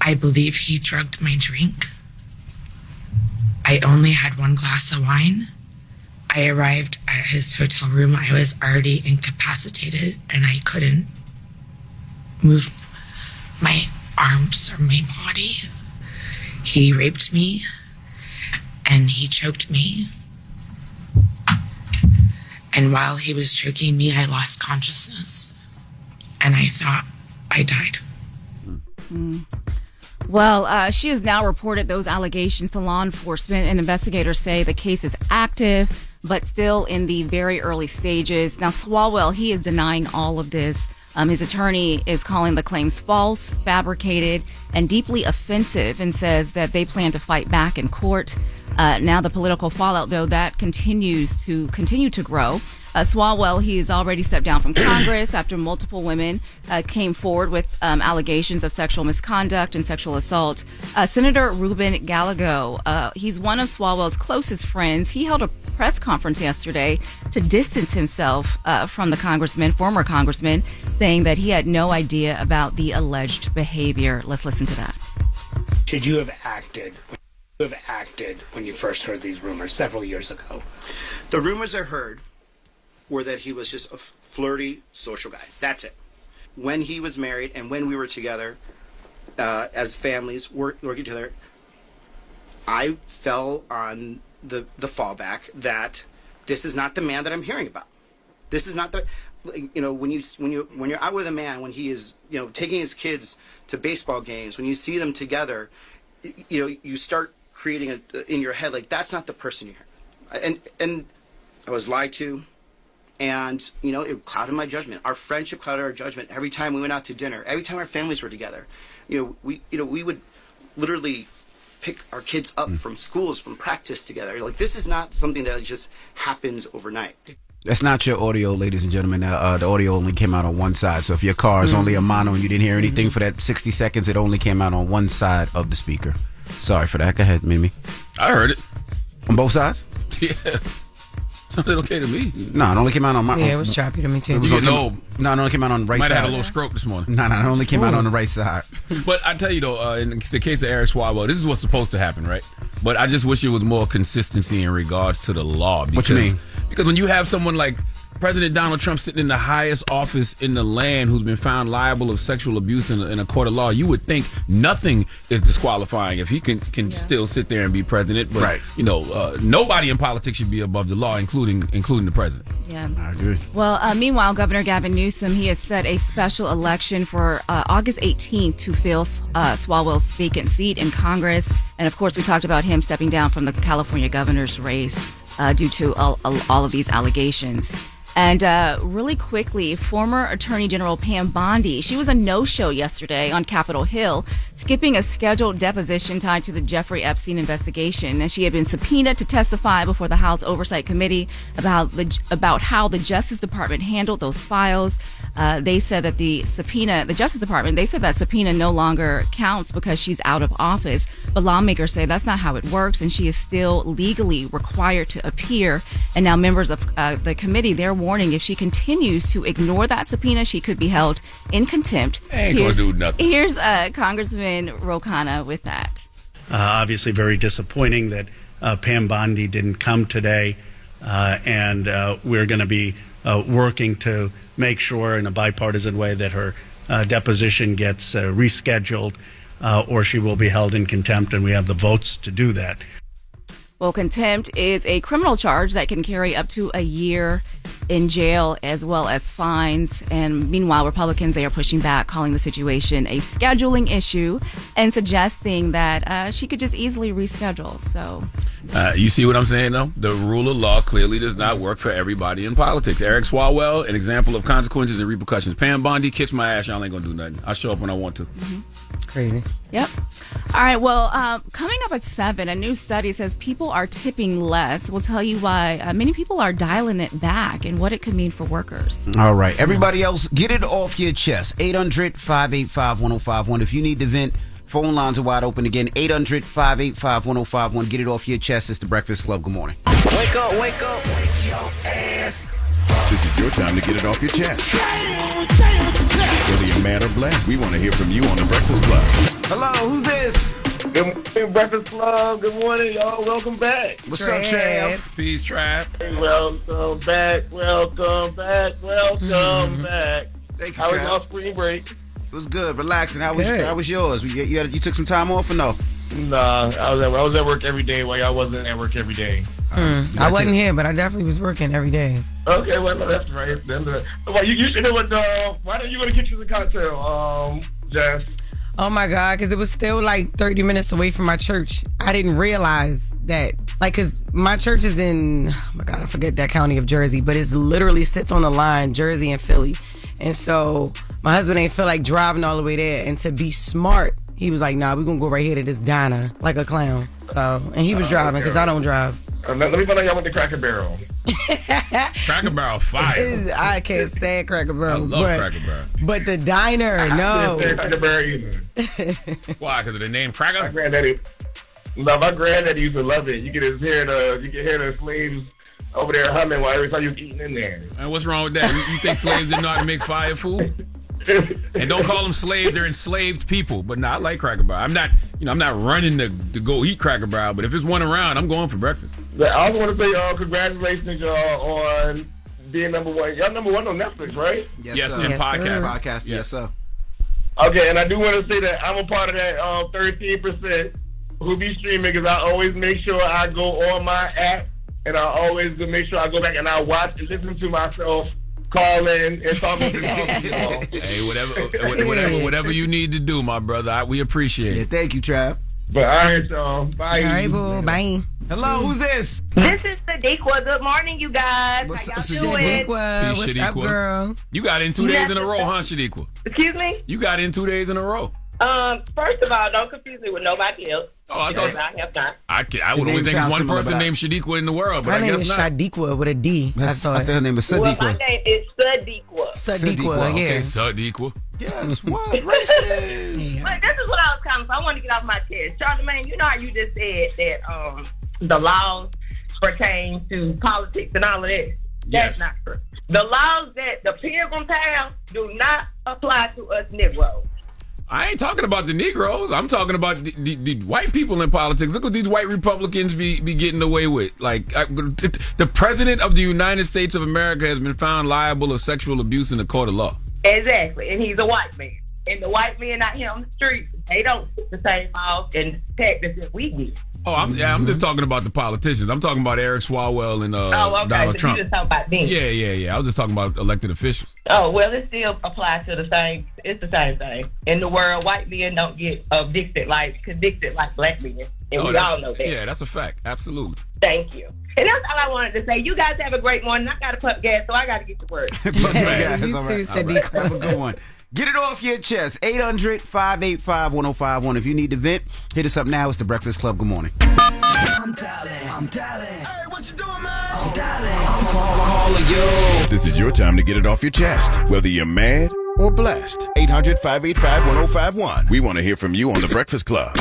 I believe he drugged my drink. I only had 1 glass of wine. I arrived at his hotel room. I was already incapacitated and I couldn't move my arms or my body. He raped me and he choked me. And while he was choking me, I lost consciousness. And I thought I died. Well, she has now reported those allegations to law enforcement, and investigators say the case is active, but still in the very early stages. Now, Swalwell, he is denying all of this. His attorney is calling the claims false, fabricated, and deeply offensive, and says that they plan to fight back in court. Now, the political fallout, though, that continues to grow. Swalwell, he has already stepped down from Congress after multiple women came forward with allegations of sexual misconduct and sexual assault. Senator Ruben Gallego, he's one of Swalwell's closest friends. He held a press conference yesterday to distance himself from the former congressman, saying that he had no idea about the alleged behavior. Let's listen to that. Should you have acted when you first heard these rumors several years ago? The rumors I heard were that he was just a flirty social guy. That's it. When he was married and when we were together as families working together, I fell on the fallback that this is not the man that I'm hearing about. This is not the, when you're out with a man, when he is, taking his kids to baseball games, when you see them together, you start creating in your head, like, that's not the person you're hearing. And I was lied to. And, it clouded my judgment. Our friendship clouded our judgment every time we went out to dinner, every time our families were together. We would literally pick our kids up from schools, from practice together. Like, this is not something that just happens overnight. That's not your audio, ladies and gentlemen. The audio only came out on one side. So if your car is only a mono and you didn't hear anything for that 60 seconds, it only came out on one side of the speaker. Sorry for that. Go ahead, Mimi. I heard it. On both sides? Yeah. Something okay to me. No, it only came out on my... Yeah, it was choppy to me, too. No, it only came out on the right might side. Might have had a little stroke this morning. No, it only came out on the right side. But I tell you, though, in the case of Eric Swalwell, this is what's supposed to happen, right? But I just wish there was more consistency in regards to the law. Because, what you mean? Because when you have someone like President Donald Trump sitting in the highest office in the land who's been found liable of sexual abuse in a court of law, you would think nothing is disqualifying if he can still sit there and be president. But, right. Nobody in politics should be above the law, including the president. Yeah. I agree. Well, meanwhile, Governor Gavin Newsom, he has set a special election for August 18th to fill Swalwell's vacant seat in Congress. And, of course, we talked about him stepping down from the California governor's race due to all of these allegations. And really quickly, former Attorney General Pam Bondi, she was a no-show yesterday on Capitol Hill, skipping a scheduled deposition tied to the Jeffrey Epstein investigation. And she had been subpoenaed to testify before the House Oversight Committee about how the Justice Department handled those files. They said that the Justice Department, they said that subpoena no longer counts because she's out of office. But lawmakers say that's not how it works, and she is still legally required to appear. And now members of the committee, they're warning if she continues to ignore that subpoena, she could be held in contempt. Ain't gonna do nothing. Here's Congressman Rokana with that. Obviously very disappointing that Pam Bondi didn't come today, and we're going to be working to make sure in a bipartisan way that her deposition gets rescheduled, or she will be held in contempt, and we have the votes to do that. Well, contempt is a criminal charge that can carry up to a year in jail as well as fines. And meanwhile, Republicans, they are pushing back, calling the situation a scheduling issue and suggesting that she could just easily reschedule. So you see what I'm saying, though? The rule of law clearly does not work for everybody in politics. Eric Swalwell, an example of consequences and repercussions. Pam Bondi, kiss my ass. Y'all ain't going to do nothing. I'll show up when I want to. It's crazy. Yep. All right. Well, coming up at 7, a new study says people are tipping less. We'll tell you why many people are dialing it back and what it could mean for workers. All right. Everybody else, get it off your chest. 800-585-1051. If you need to vent, phone lines are wide open again. 800-585-1051. Get it off your chest. It's the Breakfast Club. Good morning. Wake up, wake up. Wake your ass This is your time to get it off your chest. Whether you're mad or blessed, we want to hear from you on The Breakfast Club. Hello, who's this? Good morning, Breakfast Club. Good morning, y'all. Welcome back. What's up, Trav? Peace, Trav. Welcome back. Welcome back. Welcome back. Thank you, How was Trav. y'all spring break? It was good, relaxing. How was Good. yours? You took some time off or no? Nah, I was at work every day while y'all wasn't at work every day. I wasn't here, but I definitely was working every day. Okay, well, no, that's right. Well, you should know what, why don't you want to get you the cocktail, Jess? Oh my God, because it was still like 30 minutes away from my church. I didn't realize that, like, because my church is in, oh my God, I forget that county of Jersey, but it literally sits on the line, Jersey and Philly. And so my husband ain't feel like driving all the way there. And to be smart, he was like, nah, we're going to go right here to this diner like a clown. So, and he was driving because I don't drive. Let me find out y'all went to Cracker Barrel. Cracker Barrel fire. I can't stand Cracker I Barrel. love Cracker Barrel. But the diner, no. I didn't say Cracker Barrel either. Why? Because of the name My Cracker? granddaddy used to love it. You can hear the slaves over there humming while every time you eating in there. And what's wrong with that? You think slaves didn't know how to make fire food? And don't call them slaves; they're enslaved people. But I like Cracker Barrel. I'm not running to go eat Cracker Barrel. But if there's one around, I'm going for breakfast. I also want to say congratulations, y'all, on being number one. Y'all number one on Netflix, right? Yes, sir. in podcast. Podcast, yes, sir. Okay, and I do want to say that I'm a part of that 13% who be streaming because I always make sure I go on my app and I always make sure I go back and I watch and listen to myself calling and talking to y'all. Hey, whatever you need to do, my brother. We appreciate it. Thank you, Trav. But all right, y'all. Bye. All right, boo. Bye. Hello, who's this? This is Sadiqa. Good morning, you guys. What's How up, y'all doing? Shadiqua, Peace, what's up, Shadiqua. girl? You got in 2 days in a row, huh, Shadiqua? Excuse me? You got in 2 days in a row. First of all, don't confuse me with nobody else. Oh, I thought I have not. I would only think sounds one similar, person but named Shadiqua in the world, but Her I name guess is not. Shadiqua with a D. I thought her name was Well, my Sadiqa. name is Sadiqa. Sadiqua, yeah. Okay, Shadiqua. Yes, what? Racist. Yeah. But this is what I was kind of, so I want to get off my chest. Charlamagne, you know how you just said that the laws pertain to politics and all of that? That's Yes. not true. The laws that the Pilgrim passed do not apply to us Negroes. I ain't talking about the Negroes. I'm talking about the white people in politics. Look what these white Republicans be getting away with. Like, the president of the United States of America has been found liable of sexual abuse in the court of law. Exactly, and he's a white man. And the white men out here on the streets, they don't get the same laws and practice that we get. Oh, I'm just talking about the politicians. I'm talking about Eric Swalwell and Okay, Donald so Trump. you just talking about them. Yeah. I was just talking about elected officials. Oh, well, it still applies to the same. It's the same thing. In the world, white men don't get convicted like black men. And we all know that. Yeah, that's a fact. Absolutely. Thank you. And that's all I wanted to say. You guys have a great morning. I got to pump gas, so I got to get to work. Yes, You all too, right. Sadiqa. Have a good one. Get it off your chest. 800-585-1051. If you need to vent, hit us up now. It's The Breakfast Club. Good morning. I'm dialing. Hey, what you doing, man? I'm dialing. I'm Calling you. This is your time to get it off your chest, whether you're mad or blessed. 800-585-1051. We want to hear from you on The Breakfast Club.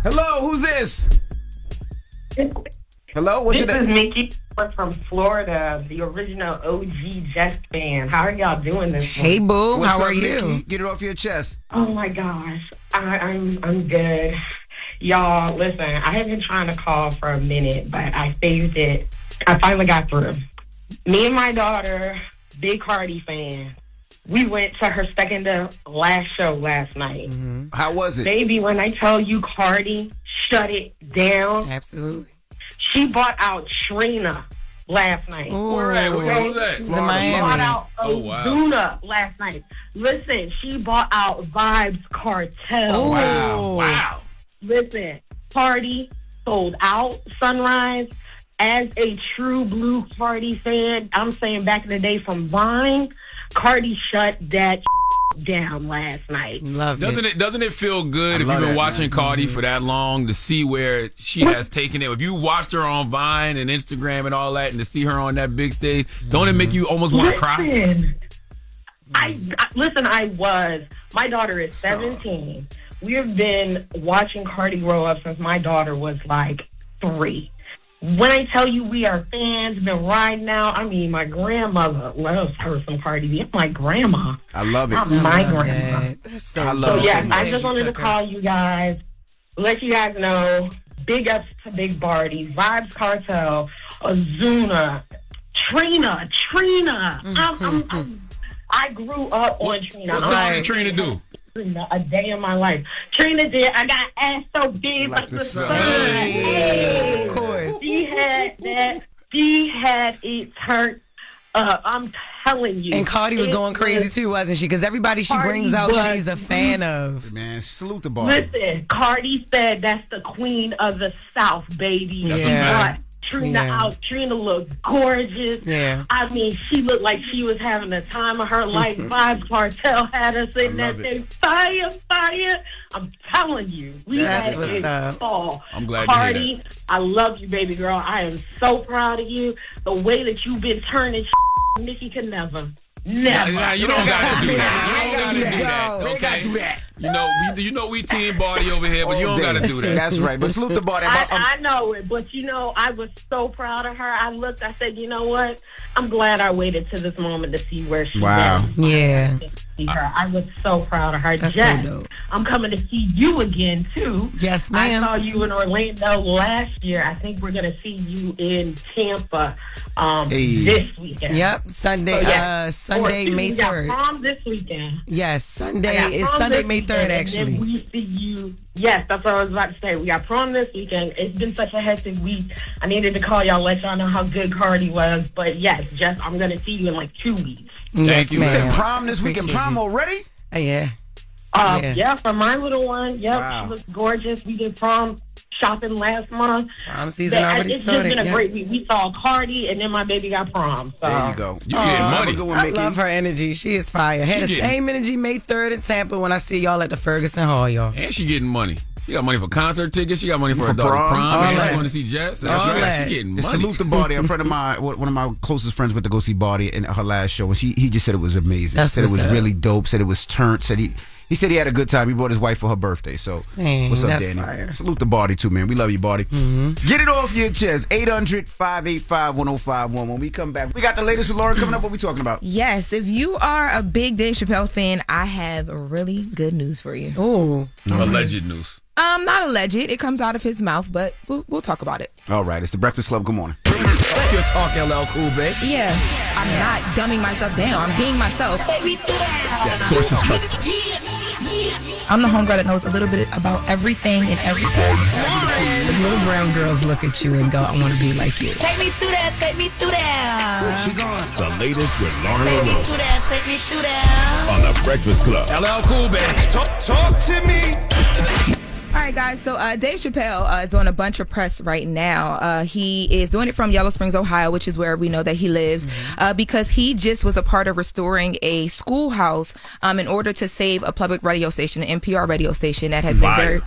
Hello, who's this? Hello, what's your This is name? Mickey from Florida, the original OG Jess fan. How are y'all doing this Hey, morning? boo. What's How up, are you? Mickey? Get it off your chest. Oh my gosh, I'm good. Y'all, listen, I have been trying to call for a minute, but I saved it. I finally got through. Me and my daughter, big Cardi fan. We went to her second to last show last night. How was it? Baby, when I tell you Cardi shut it down. Absolutely. She bought out Trina last night. Where at? Where was that? She was in Miami. She bought out wow. Ozuna last night. Listen, she bought out Vibes Cartel. Wow. Listen, Party sold out Sunrise. As a true blue Cardi fan, I'm saying back in the day from Vine, Cardi shut that down last night. Love it. Doesn't it feel good if love you've been that, watching man. Cardi for that long to see where she has taken it? If you watched her on Vine and Instagram and all that, and to see her on that big stage, don't it make you almost want to cry? Listen, I was. My daughter is 17. We've been watching Cardi grow up since my daughter was like 3. When I tell you we are fans, been riding out. I mean, my grandmother loves her some Cardi B. I'm my grandma. I love it. Not my grandma. I love it. So, I just wanted to call you guys, let you guys know, big ups to Big Barty, Vibes Cartel, Ozuna, Trina. I grew up on Trina. What song did Trina do? A day in my life. Trina did. I got ass so big like the sun. Hey. Of course. She had that. She had it turned. I'm telling you. And Cardi was going crazy too, wasn't she? Because everybody she brings out, she's a fan of. Man, salute the Barty. Listen, Cardi said that's the queen of the South, baby. That's a fact. Trina out. Trina looked gorgeous. Yeah. I mean, she looked like she was having the time of her life. Vibes Cartel had us in that thing. Fire. I'm telling you. That's what's up. Fall. I'm glad Cardi, to hear that. I love you, baby girl. I am so proud of you. The way that you've been turning Nikki could never. Never. Nah, you don't gotta do that. You don't gotta do that. Okay. You know we team Barty over here, but you don't gotta do that. That's right. But salute the Barty. I know it, but I was so proud of her. I looked, I said, you know what? I'm glad I waited to this moment to see where she's at. Yeah. Her. I was so proud of her. That's Jess, so dope. I'm coming to see you again too. Yes, ma'am. I saw you in Orlando last year. I think we're gonna see you in Tampa this weekend. Yep, Sunday, Sunday, May 3rd. Prom this weekend. Yes, Sunday is Sunday, May 3rd. Actually, and then we see you. Yes, that's what I was about to say. We got prom this weekend. It's been such a hectic week. I needed to call y'all, let y'all know how good Cardi was. But yes, Jess, I'm gonna see you in like 2 weeks. Thank you. You said prom this weekend. Prom already? Yeah. Yeah, for my little one. Yep, Wow. She looks gorgeous. We did prom shopping last month. Prom season already started. It's just been a great week. We saw Cardi, and then my baby got prom. So. There you go. You getting money. I love her energy. She is fire. Had the same energy May 3rd in Tampa when I see y'all at the Ferguson Hall, y'all. And she getting money. She got money for concert tickets. She got money for her daughter prom. prom. All She that. want to see Jess. That's All right. that. She getting money. Salute the Barty. A friend of mine, one of my closest friends, went to go see Barty in her last show, and he just said it was amazing. That's said it was what's up. really dope. Said it was turned. Said he said he had a good time. He brought his wife for her birthday. So what's up, that's Danny? fire. Salute the Barty too, man. We love you, Barty. Get it off your chest. 800-585-1051. When we come back, we got the latest with Loren coming up. What we talking about? Yes, if you are a big Dave Chappelle fan, I have really good news for you. Ooh. Alleged news. Not alleged. It comes out of his mouth, but we'll talk about it. All right, it's the Breakfast Club. Good morning. You're talking LL Cool, babe. Yeah, I'm not dumbing myself down. I'm being myself. That source is trusted. I'm the homegirl that knows a little bit about everything and everything. The little brown girls look at you and go, I want to be like you. Take me through that, take me through that. She gone. The latest with Loren Take me LoRosa through that, take me through that. on the Breakfast Club. LL Cool, baby. Talk to me. All right, guys. So Dave Chappelle is doing a bunch of press right now. He is doing it from Yellow Springs, Ohio, which is where we know that he lives, because he just was a part of restoring a schoolhouse in order to save a public radio station, an NPR radio station that has been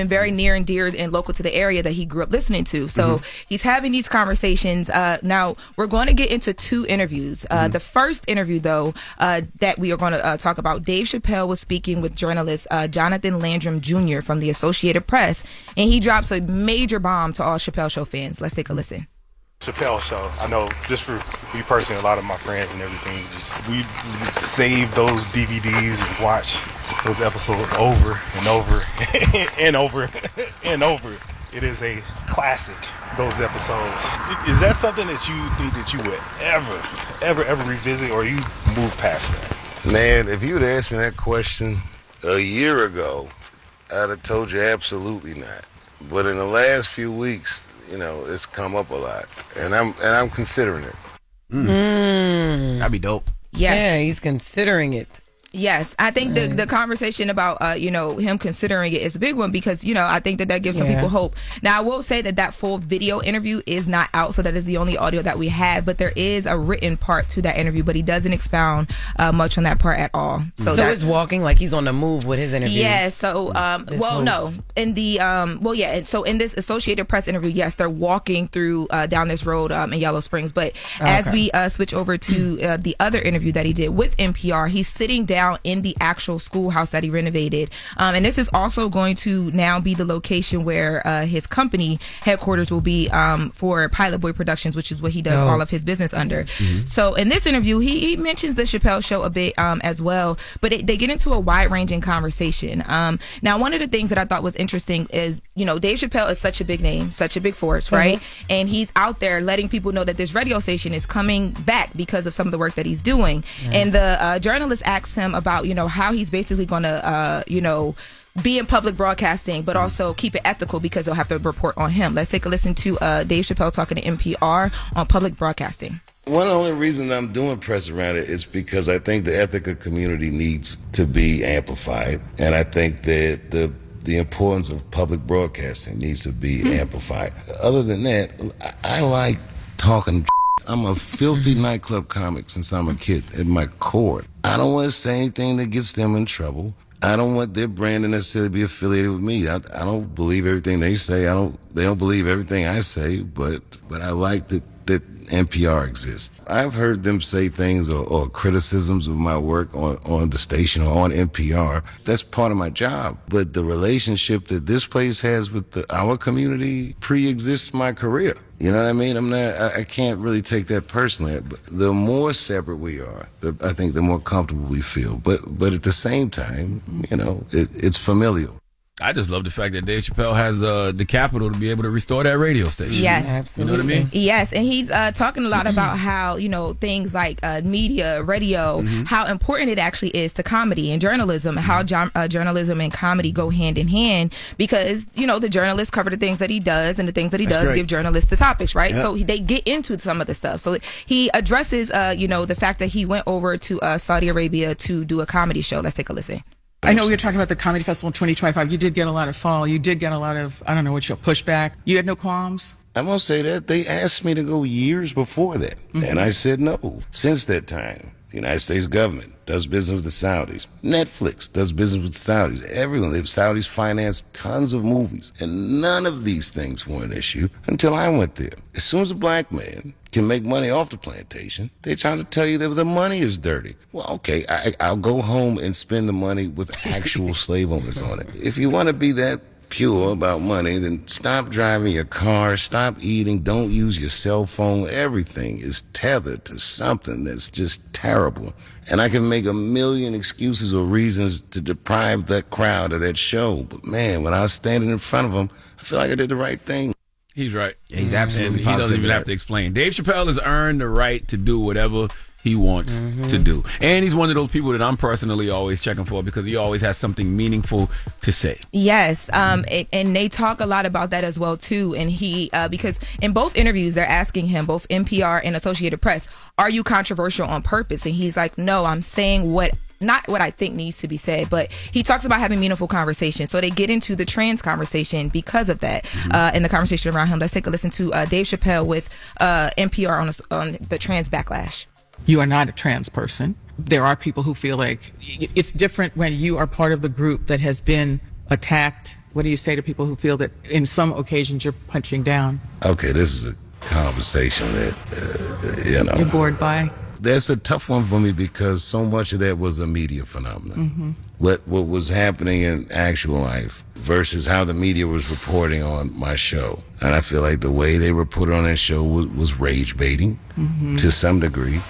very near and dear and local to the area that he grew up listening to. So he's having these conversations. Now, we're going to get into 2 interviews. The first interview, though, that we are going to talk about, Dave Chappelle was speaking with journalist Jonathan Landrum Jr. from the Associated Press, and he drops a major bomb to all Chappelle Show fans. Let's take a listen. Chappelle Show. I know just for me personally, a lot of my friends and everything, we save those DVDs and watch those episodes over and over and over and over. It is a classic, those episodes. Is that something that you think that you would ever revisit, or you move past that? Man, if you would asked me that question a year ago, I'd have told you absolutely not. But in the last few weeks, you know, it's come up a lot, and I'm considering it. That'd be dope. Yes. Yeah, he's considering it. Yes, I think the conversation about him considering it is a big one, because I think that gives some people hope. Now, I will say that full video interview is not out, so that is the only audio that we have. But there is a written part to that interview, but he doesn't expound much on that part at all. So it's walking like he's on the move with his interviews. Yeah. So no, in the and so in this Associated Press interview, yes, they're walking through down this road in Yellow Springs. But as we switch over to the other interview that he did with NPR, he's sitting down down in the actual schoolhouse that he renovated. And this is also going to now be the location where his company headquarters will be for Pilot Boy Productions, which is what he does all of his business under. So in this interview, he mentions the Chappelle Show a bit as well, but they get into a wide-ranging conversation. Now, one of the things that I thought was interesting is, Dave Chappelle is such a big name, such a big force, right? And he's out there letting people know that this radio station is coming back because of some of the work that he's doing. And the journalist asks him about, how he's basically going to, be in public broadcasting, but also keep it ethical because they'll have to report on him. Let's take a listen to Dave Chappelle talking to NPR on public broadcasting. One of the only reasons I'm doing press around it is because I think the ethical community needs to be amplified. And I think that the importance of public broadcasting needs to be amplified. Other than that, I like talking. I'm a filthy nightclub comic since I'm a kid at my core. I don't want to say anything that gets them in trouble. I don't want their brand to necessarily be affiliated with me. I don't believe everything they say. They don't believe everything I say, but I like that NPR exists. I've heard them say things or criticisms of my work on the station or on NPR. That's part of my job. But the relationship that this place has with our community pre-exists my career. You know what I mean? I can't really take that personally. But the more separate we are, I think the more comfortable we feel. But at the same time, it's familial. I just love the fact that Dave Chappelle has the capital to be able to restore that radio station. Yes. Absolutely. You know what I mean? Yes, and he's talking a lot about how, things like media, radio, how important it actually is to comedy and journalism, how journalism and comedy go hand in hand because, the journalists cover the things that he does and the things that he does give journalists the topics, right? Yep. So they get into some of the stuff. So he addresses, the fact that he went over to Saudi Arabia to do a comedy show. Let's take a listen. I know you're talking about the Comedy Festival in 2025. You did get a lot of fall. You did get a lot of, pushback. You had no qualms? I must say that they asked me to go years before that, and I said no. Since that time, the United States government does business with the Saudis. Netflix does business with the Saudis. Everyone, the Saudis finance tons of movies, and none of these things were an issue until I went there. As soon as a black man can make money off the plantation, they try to tell you that the money is dirty. Well, okay, I'll go home and spend the money with actual slave owners on it. If you want to be that pure about money, then stop driving your car, stop eating, don't use your cell phone. Everything is tethered to something that's just terrible. And I can make a million excuses or reasons to deprive that crowd of that show. But man, when I was standing in front of them, I feel like I did the right thing. He's right. Yeah, he's absolutely and he doesn't even have to explain. Dave Chappelle has earned the right to do whatever he wants to do. And he's one of those people that I'm personally always checking for because he always has something meaningful to say. Yes, and they talk a lot about that as well, too. And he, because in both interviews, they're asking him, both NPR and Associated Press, are you controversial on purpose? And he's like, no, I'm saying not what I think needs to be said, but he talks about having meaningful conversations. So they get into the trans conversation because of that, and the conversation around him. Let's take a listen to Dave Chappelle with NPR on the trans backlash. You are not a trans person. There are people who feel like it's different when you are part of the group that has been attacked. What do you say to people who feel that in some occasions you're punching down? Okay, this is a conversation that, You're bored by? That's a tough one for me because so much of that was a media phenomenon. What was happening in actual life versus how the media was reporting on my show. And I feel like the way they reported on that show was rage baiting to some degree.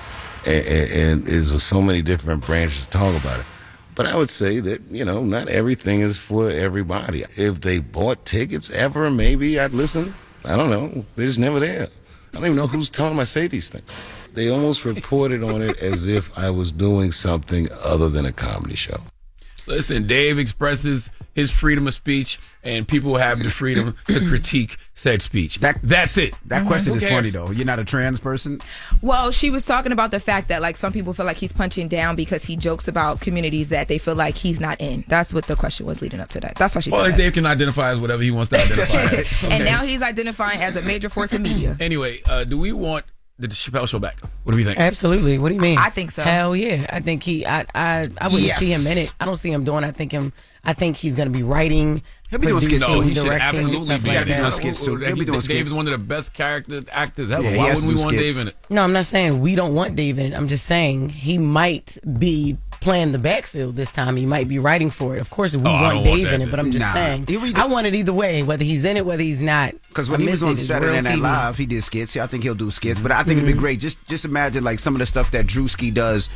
And there's so many different branches to talk about it. But I would say that, not everything is for everybody. If they bought tickets ever, maybe I'd listen. I don't know. They're just never there. I don't even know who's telling them I say these things. They almost reported on it as if I was doing something other than a comedy show. Listen, Dave expresses his freedom of speech, and people have the freedom to critique said speech. That's it. That question is funny, though. You're not a trans person? Well, she was talking about the fact that, like, some people feel like he's punching down because he jokes about communities that they feel like he's not in. That's what the question was leading up to that. That's why she said that. Dave can identify as whatever he wants to identify as. And now he's identifying as a major force in media. Anyway, do we want the Chappelle Show back? What do we think? Absolutely. What do you mean? I think so. Hell yeah. I think I wouldn't see him in it. I don't see him doing it. I think he's going to be writing. He'll be doing skits too. He should absolutely be doing skits too. Dave is one of the best character actors ever. Yeah, why wouldn't we want Dave in it? No, I'm not saying we don't want Dave in it. I'm just saying he might be playing the backfield this time. He might be writing for it. Of course, we want Dave in it, but I'm just saying. I want it either way, whether he's in it, whether he's not. Because when he was on Saturday Night Live, he did skits. I think he'll do skits, but I think it'd be great. Just imagine like some of the stuff that Drewski does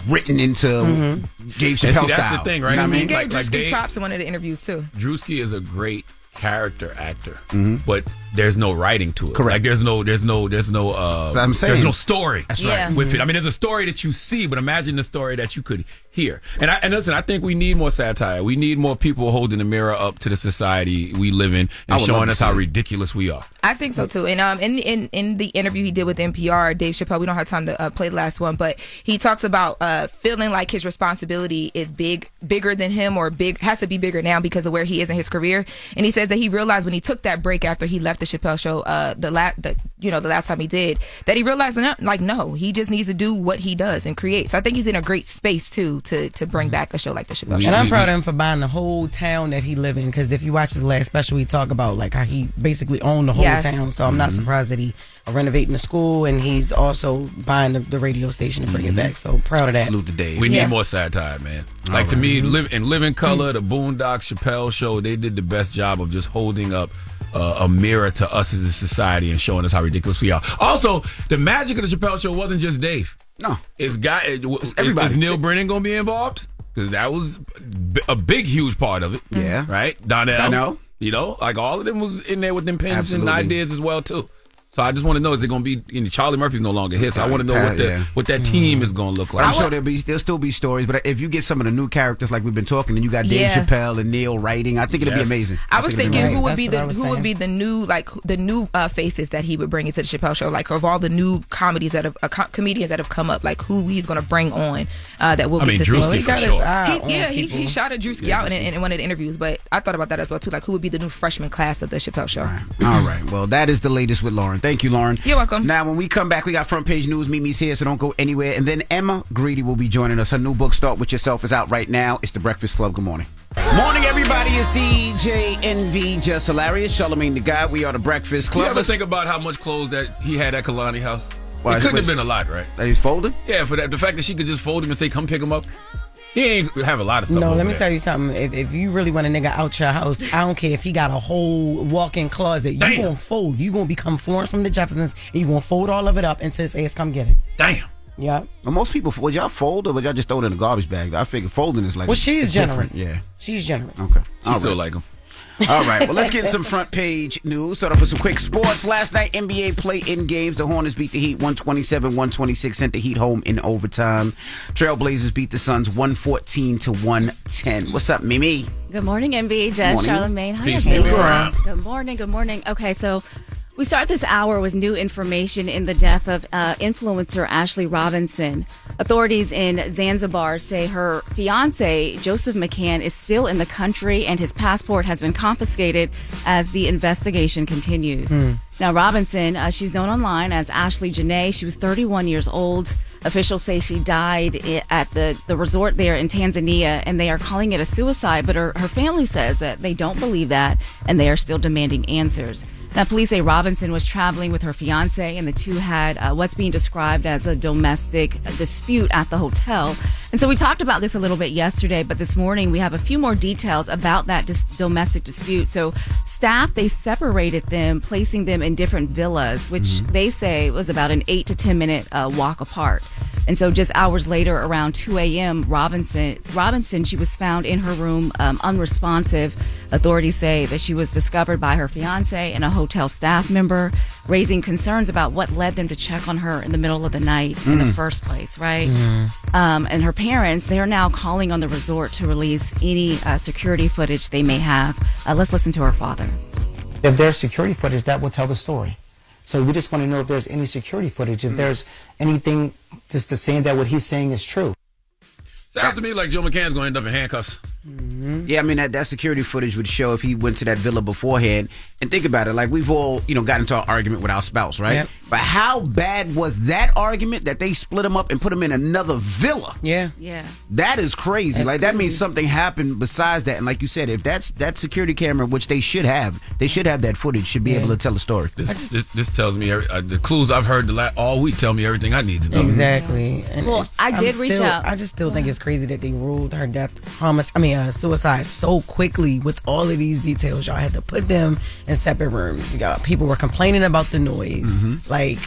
written into Dave Chappelle style. That's the thing, right? I mean, he gave Drewski props in one of the interviews too. Drewski is a great character actor, but there's no writing to it. Correct. Like there's no I'm saying. there's no story. That's right. With it. I mean, there's a story that you see, but imagine the story that you could hear. And listen, I think we need more satire. We need more people holding the mirror up to the society we live in and showing us how ridiculous we are. I think so too. And in the interview he did with NPR, Dave Chappelle, we don't have time to play the last one, but he talks about feeling like his responsibility is bigger than him, or has to be bigger now because of where he is in his career. And he says that he realized when he took that break after he left the Chappelle Show, the last time he did, that he realized no, he just needs to do what he does and create. So I think he's in a great space too to bring back a show like the Chappelle Show. And I'm proud of him for buying the whole town that he live in, because if you watch his last special, he talk about like how he basically owned the whole town. So I'm not surprised that he renovating the school, and he's also buying the radio station to bring it back. So proud of that. Salute to Dave. We need more satire, man. Like to me, Living Color, the Boondocks, Chappelle Show, they did the best job of just holding up a mirror to us as a society and showing us how ridiculous we are. Also, the magic of the Chappelle Show wasn't just Dave. No, it's everybody. Is Neil Brennan going to be involved? Because that was a big, huge part of it. Yeah, right. Donnell. You know, like all of them was in there with them pens and ideas as well too. So I just want to know, is it going to be, Charlie Murphy's no longer here, so I want to know what that team is going to look like. I'm sure there'll still be stories, but if you get some of the new characters like we've been talking, and you got Dave Chappelle and Neil writing, I think it'll be amazing. I was thinking who would be the new faces that he would bring into the Chappelle Show, like of all the new comedians that have come up, like who he's going to bring on that will get to see. Drewski for sure. He shot a Drewski out in one of the interviews, but I thought about that as well too, like who would be the new freshman class of the Chappelle Show. All right. Well, that is the latest with Loren. Thank you, Loren. You're welcome. Now, when we come back, we got front page news. Mimi's here, so don't go anywhere. And then Emma Grede will be joining us. Her new book, Start With Yourself, is out right now. It's The Breakfast Club. Good morning. Morning, everybody. It's DJ NV, Jess Hilarious, Charlamagne the Guy. We are The Breakfast Club. You ever think about how much clothes that he had at Kalani house? It couldn't have been a lot, right? That he's folded? Yeah, for the fact that she could just fold him and say, come pick him up. He ain't have a lot of stuff. No, let me tell you something. If you really want a nigga out your house, I don't care if he got a whole walk-in closet. You gonna fold. You gonna become Florence from the Jeffersons, and you gonna fold all of it up until his ass come get it. Damn. Yeah. Well, most people, would y'all fold or would y'all just throw it in a garbage bag? I figure folding is like. Well, she's generous. Yeah. She's generous. Okay. She still like him. All right, well, let's get in some front page news. Start off with some quick sports. Last night, NBA play-in games. The Hornets beat the Heat 127-126, sent the Heat home in overtime. Trailblazers beat the Suns 114-110. What's up, Mimi? Good morning, MB, Jess, Charlamagne. How you doing? Good morning. Okay, so we start this hour with new information in the death of influencer Ashley Robinson. Authorities in Zanzibar say her fiance, Joseph McCann, is still in the country and his passport has been confiscated as the investigation continues. Now, Robinson, she's known online as Ashley Janae. She was 31 years old. Officials say she died at the resort there in Tanzania, and they are calling it a suicide, but her family says that they don't believe that, and they are still demanding answers. Now, police say Robinson was traveling with her fiance, and the two had what's being described as a domestic dispute at the hotel. And so we talked about this a little bit yesterday, but this morning we have a few more details about that domestic dispute. So staff, they separated them, placing them in different villas, which they say was about an 8 to 10 minute walk apart. And so just hours later, around 2 a.m., Robinson, she was found in her room unresponsive. Authorities say that she was discovered by her fiance and a hotel staff member, raising concerns about what led them to check on her in the middle of the night in the first place, right? And her parents, they are now calling on the resort to release any security footage they may have. Let's listen to her father. If there's security footage, that will tell the story. So we just want to know if there's any security footage, if there's anything just to saying that what he's saying is true. Sounds to me like Joe McCann's going to end up in handcuffs. Yeah, I mean, that security footage would show if he went to that villa beforehand. And think about it, like we've all, got into an argument with our spouse, right? Yep. But how bad was that argument that they split him up and put him in another villa? Yeah. That is crazy. That means something happened besides that. And like you said, if that's that security camera, which they should have that footage, should be able to tell the story. This tells me, the clues I've heard all week tell me everything I need to know. Exactly. And well, I did reach out. I just still think it's crazy that they ruled her death suicide so quickly with all of these details. Y'all had to put them in separate rooms. People were complaining about the noise. Like,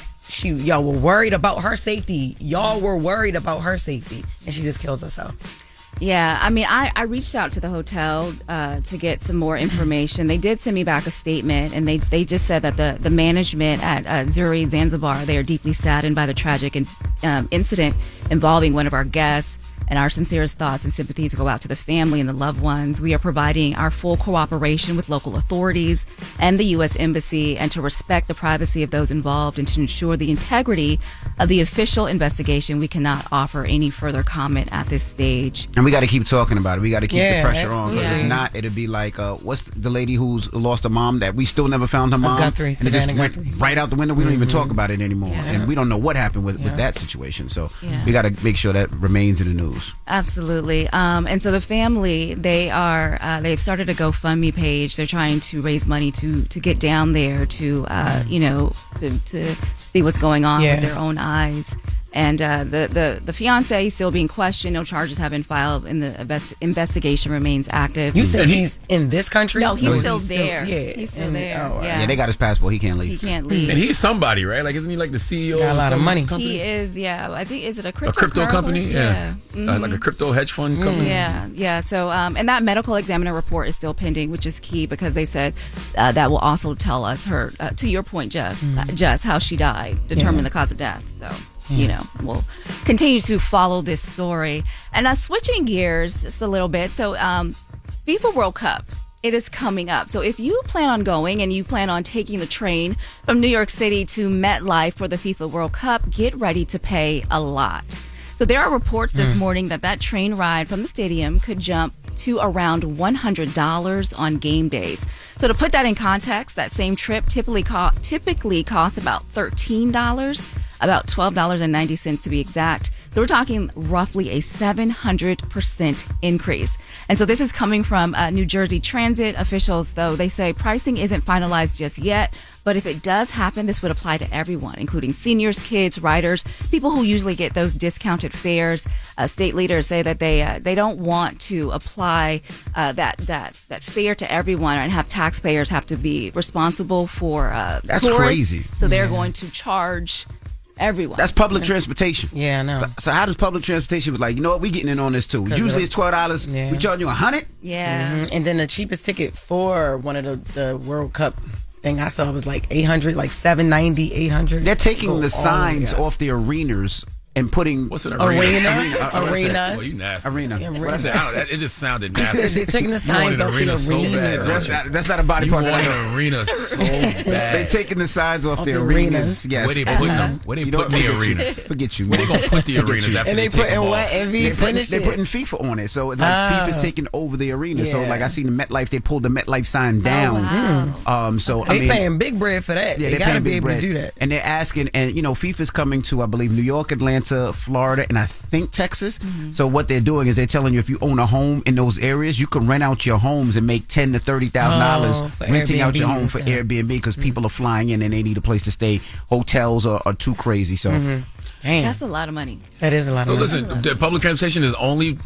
y'all were worried about her safety. And she just kills herself. Yeah, I mean, I reached out to the hotel to get some more information. They did send me back a statement, and they just said that the management at Zuri Zanzibar, they are deeply saddened by the tragic incident involving one of our guests, and our sincerest thoughts and sympathies go out to the family and the loved ones. We are providing our full cooperation with local authorities and the U.S. Embassy, and to respect the privacy of those involved and to ensure the integrity of the official investigation. We cannot offer any further comment at this stage. And we got to keep talking about it. We got to keep the pressure on, because absolutely. if not, it'll be like, what's the lady who's lost her mom that we still never found her mom? Guthrie, and it just Savannah went Guthrie. right out the window. We don't even talk about it anymore. Yeah. And we don't know what happened with that situation. So Yeah. we got to make sure that remains in the news. Absolutely. And so the family, they've started a GoFundMe page. They're trying to raise money to get down there to see what's going on with their own eyes. And the fiance is still being questioned. No charges have been filed, and the investigation remains active. You said he's in this country? No, he's Or still he's there. yeah. He's still there. Oh, yeah. Yeah, they got his passport. He can't leave. He can't leave. And he's somebody, right? Like, isn't he like the CEO Got a lot of some money. company? He is, yeah. I think, is it a A crypto company? Yeah. Mhm. Like a crypto hedge fund company? Yeah. So, and that medical examiner report is still pending, which is key because they said that will also tell us her, to your point, Jess, how she died, determine the cause of death. So, we'll continue to follow this story. And switching gears just a little bit. So, FIFA World Cup. It is coming up. So if you plan on going and you plan on taking the train from New York City to MetLife for the FIFA World Cup, get ready to pay a lot. So there are reports this morning that train ride from the stadium could jump to around $100 on game days. So to put that in context, that same trip typically costs about $13, about $12.90 to be exact. So we're talking roughly a 700% increase. And so this is coming from New Jersey Transit officials, though. They say pricing isn't finalized just yet, but if it does happen, this would apply to everyone, including seniors, kids, riders, people who usually get those discounted fares. State leaders say that they don't want to apply that fare to everyone and have taxpayers have to be responsible for That's tourists. crazy. So they're going to charge everyone. That's public transportation. Yeah, I know. So how does public transportation was like, you know what, we getting in on this too. Usually it's $12. Yeah. We charge you $100. Yeah. And then the cheapest ticket for one of the World Cup thing I saw was like $800, like $790, $800. They're taking the signs off the arenas and putting What's an arena? Arena. Well, you nasty. Arena. What I said, it just sounded nasty. They're taking the You want signs an off the arena so arena. bad. That's not a body You part. want an arena so bad. They're taking the signs off the arenas. arenas. Yes. Where they putting them? Where they putting the arenas? Forget you, Where man. they gonna put the Forget arenas you. after And they take putting them what? off? Every finish They're it. putting FIFA on it, so it's like FIFA's taking over the arena. So Yeah. like I seen the MetLife, they pulled the MetLife sign down. So I They mean, paying big bread for that. yeah, They they're gotta paying be big able bread. to do that. And they're asking, and FIFA's coming to, I believe, New York, Atlanta, Florida, and I think Texas. So what they're doing is they're telling you if you own a home in those areas, you can rent out your homes and make $10,000 to $30,000 for renting out your Airbnbs home and for stuff. Airbnb because people are flying in and they need a place to stay. Hotels are too crazy. So Damn. That's a lot of money. That is a lot So of money. listen, the public transportation is only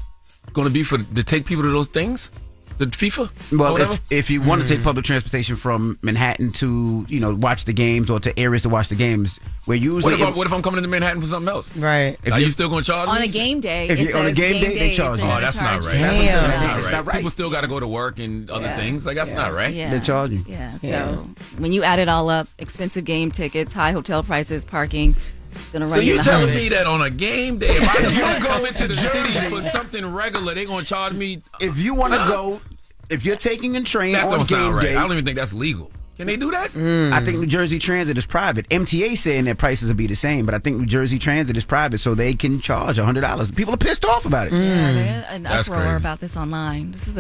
going to be to take people to those things? The FIFA? Well, Or whatever? if you want to take public transportation from Manhattan to watch the games or to areas to watch the games, we're usually What if I'm coming into Manhattan for something else? Right. Are you still going to charge me? On a game day, If it you're on a says game day, they charge you. Oh, that's not right. Damn. That's what I'm saying. Damn. That's It's not not right. right. People still got to go to work and other things. Like, that's not right. Yeah. They charge you. Yeah. So Yeah. when you add it all up, expensive game tickets, high hotel prices, parking, it's gonna run So you in you the telling hundreds. me that on a game day, if I just want to come into the city for something regular, they going to charge me? If you want to go, if you're taking a train That on don't sound game right. day, I don't even think that's legal. Can they do that? I think New Jersey Transit is private. MTA saying their prices will be the same, but I think New Jersey Transit is private, so they can charge $100. People are pissed off about it. Yeah, there's an That's uproar crazy. about this online. This is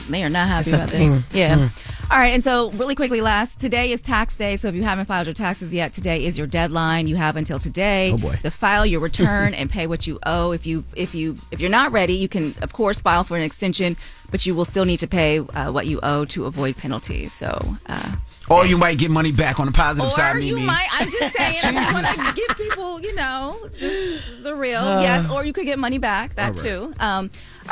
they are not happy It's a about thing. this. Yeah. All right, and so really quickly, today is tax day. So if you haven't filed your taxes yet, today is your deadline. You have until today to file your return and pay what you owe. If you're not ready, you can of course file for an extension. but you will still need to pay what you owe to avoid penalties. So, or you might get money back on the positive side. Or you might. I'm just saying. I just want to give people, just the real. Yes, or you could get money back. That too. All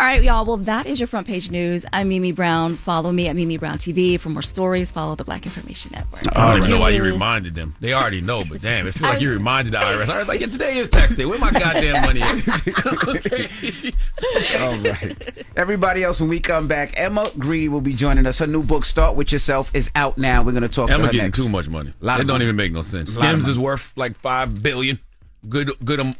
right, y'all. Well, that is your front page news. I'm Mimi Brown. Follow me at Mimi Brown TV for more stories. Follow the Black Information Network. I don't even know why you reminded them. They already know, but damn, it feels like you reminded the IRS. I was like, today is tax day. Where my goddamn money at? Okay. All right. Everybody else, when we come back, Emma Grede will be joining us. Her new book, Start With Yourself, is out now. We're going to talk to her Emma getting next. too much money. It don't even make no sense. Skims is worth like $5 billion. Good.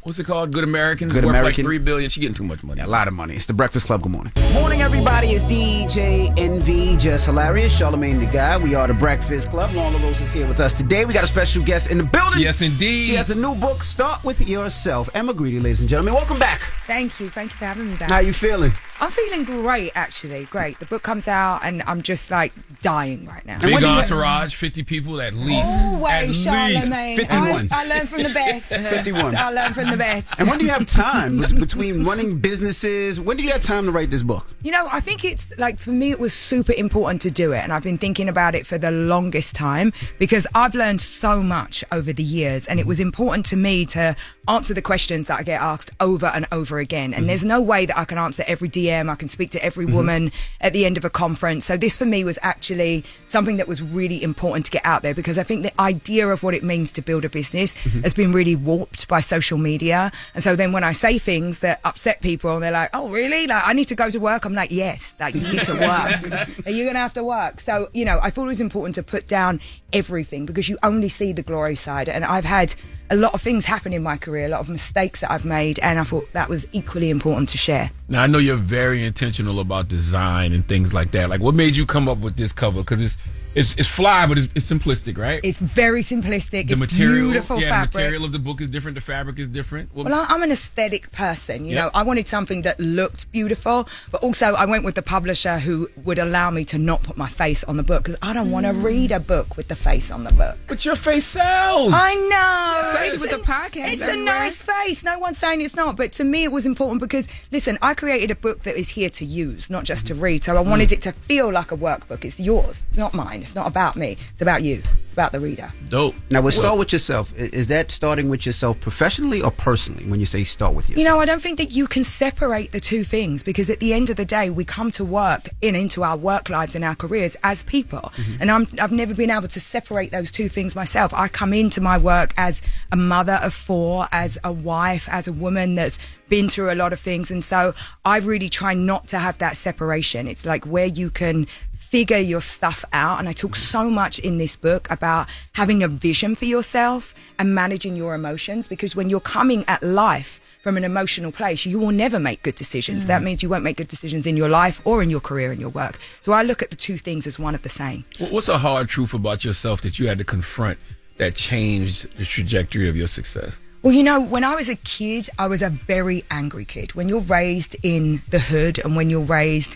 What's it called? Good Americans. Good worth American. like $3 billion. She getting too much money. A lot of money. It's the Breakfast Club. Good morning. Morning, everybody. It's DJ NV, Jess Hilarious, Charlamagne the Guy. We are the Breakfast Club. Loren LoRosa is here with us today. We got a special guest in the building. Yes, indeed. She has a new book, Start With Yourself. Emma Grede, ladies and gentlemen. Welcome back. Thank you for having me back. How you feeling? I'm feeling great, actually. Great. The book comes out and I'm just like dying right now. Big entourage, 50 people at least. Always, Charlamagne. 51. I learned from the best. 51. I learned from the best. And when do you have time between running businesses? When do you have time to write this book? I think it's like, for me, it was super important to do it. And I've been thinking about it for the longest time because I've learned so much over the years. And it was important to me to answer the questions that I get asked over and over again. And there's no way that I can answer every DM. I can speak to every woman at the end of a conference. So this for me was actually something that was really important to get out there because I think the idea of what it means to build a business has been really warped by social media. And so then when I say things that upset people, they're like, oh, really? Like, I need to go to work. I'm like, yes, like you need to work. You're going to have to work. So, I thought it was important to put down everything because you only see the glory side. And I've had a lot of things happen in my career, a lot of mistakes that I've made, and I thought that was equally important to share. Now, I know you're very intentional about design and things like that. Like, what made you come up with this cover? Because it's fly, but it's simplistic, right? It's very simplistic. It's beautiful fabric. The material of the book is different. The fabric is different. Well, I'm an aesthetic person. You know, I wanted something that looked beautiful, but also I went with the publisher who would allow me to not put my face on the book because I don't want to read a book with the face on the book. But your face sells. I know. Especially with the podcast. It's a nice face. No one's saying it's not. But to me, it was important because, listen, I created a book that is here to use, not just to read. So I wanted it to feel like a workbook. It's yours. It's not mine. It's not about me. It's about you. It's about the reader. Dope. Now, start with yourself. Is that starting with yourself professionally or personally when you say start with yourself? I don't think that you can separate the two things because at the end of the day, we come to work into our work lives and our careers as people. And I've never been able to separate those two things myself. I come into my work as a mother of 4, as a wife, as a woman that's been through a lot of things. And so I really try not to have that separation. It's like where you can figure your stuff out. And I talk so much in this book about having a vision for yourself and managing your emotions, because when you're coming at life from an emotional place, you will never make good decisions. That means you won't make good decisions in your life or in your career and your work. So I look at the two things as one of the same. What's a hard truth about yourself that you had to confront that changed the trajectory of your success? Well, when I was a kid, I was a very angry kid. When you're raised in the hood and when you're raised,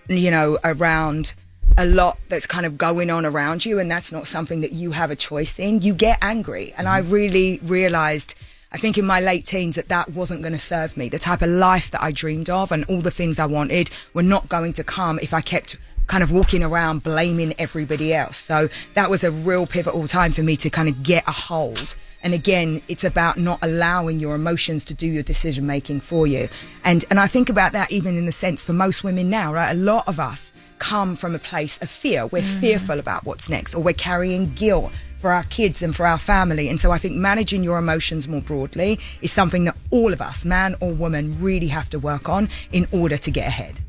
around a lot that's kind of going on around you, and that's not something that you have a choice in, you get angry. And I really realized, I think in my late teens, that wasn't going to serve me. The type of life that I dreamed of and all the things I wanted were not going to come if I kept kind of walking around blaming everybody else. So that was a real pivotal time for me to kind of get a hold. And again, it's about not allowing your emotions to do your decision making for you. And I think about that even in the sense for most women now, right? A lot of us come from a place of fear. We're fearful about what's next, or we're carrying guilt for our kids and for our family. And so I think managing your emotions more broadly is something that all of us, man or woman, really have to work on in order to get ahead.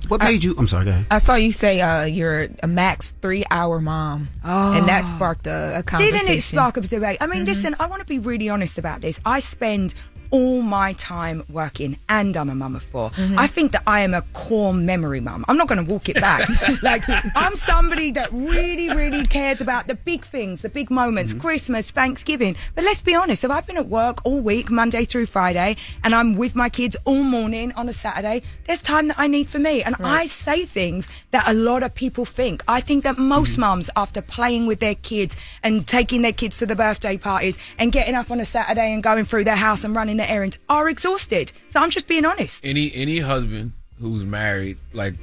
What made you... I'm sorry, go ahead. I saw you say you're a max 3-hour mom. And that sparked a conversation. Didn't it spark a debate? I mean, listen, I want to be really honest about this. I spend all my time working, and I'm a mum of 4. I think that I am a core memory mum. I'm not going to walk it back. Like, I'm somebody that really, really cares about the big things, the big moments, Christmas, Thanksgiving. But let's be honest, if I've been at work all week, Monday through Friday, and I'm with my kids all morning on a Saturday, there's time that I need for me. And I say things that a lot of people think. I think that most mums, after playing with their kids and taking their kids to the birthday parties and getting up on a Saturday and going through their house and running the errands, are exhausted. So I'm just being honest. Any husband who's married, like,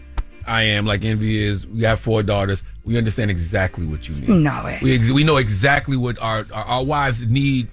I am, like Envy is. We have 4 daughters. We understand exactly what you mean. No way. We know exactly what our wives need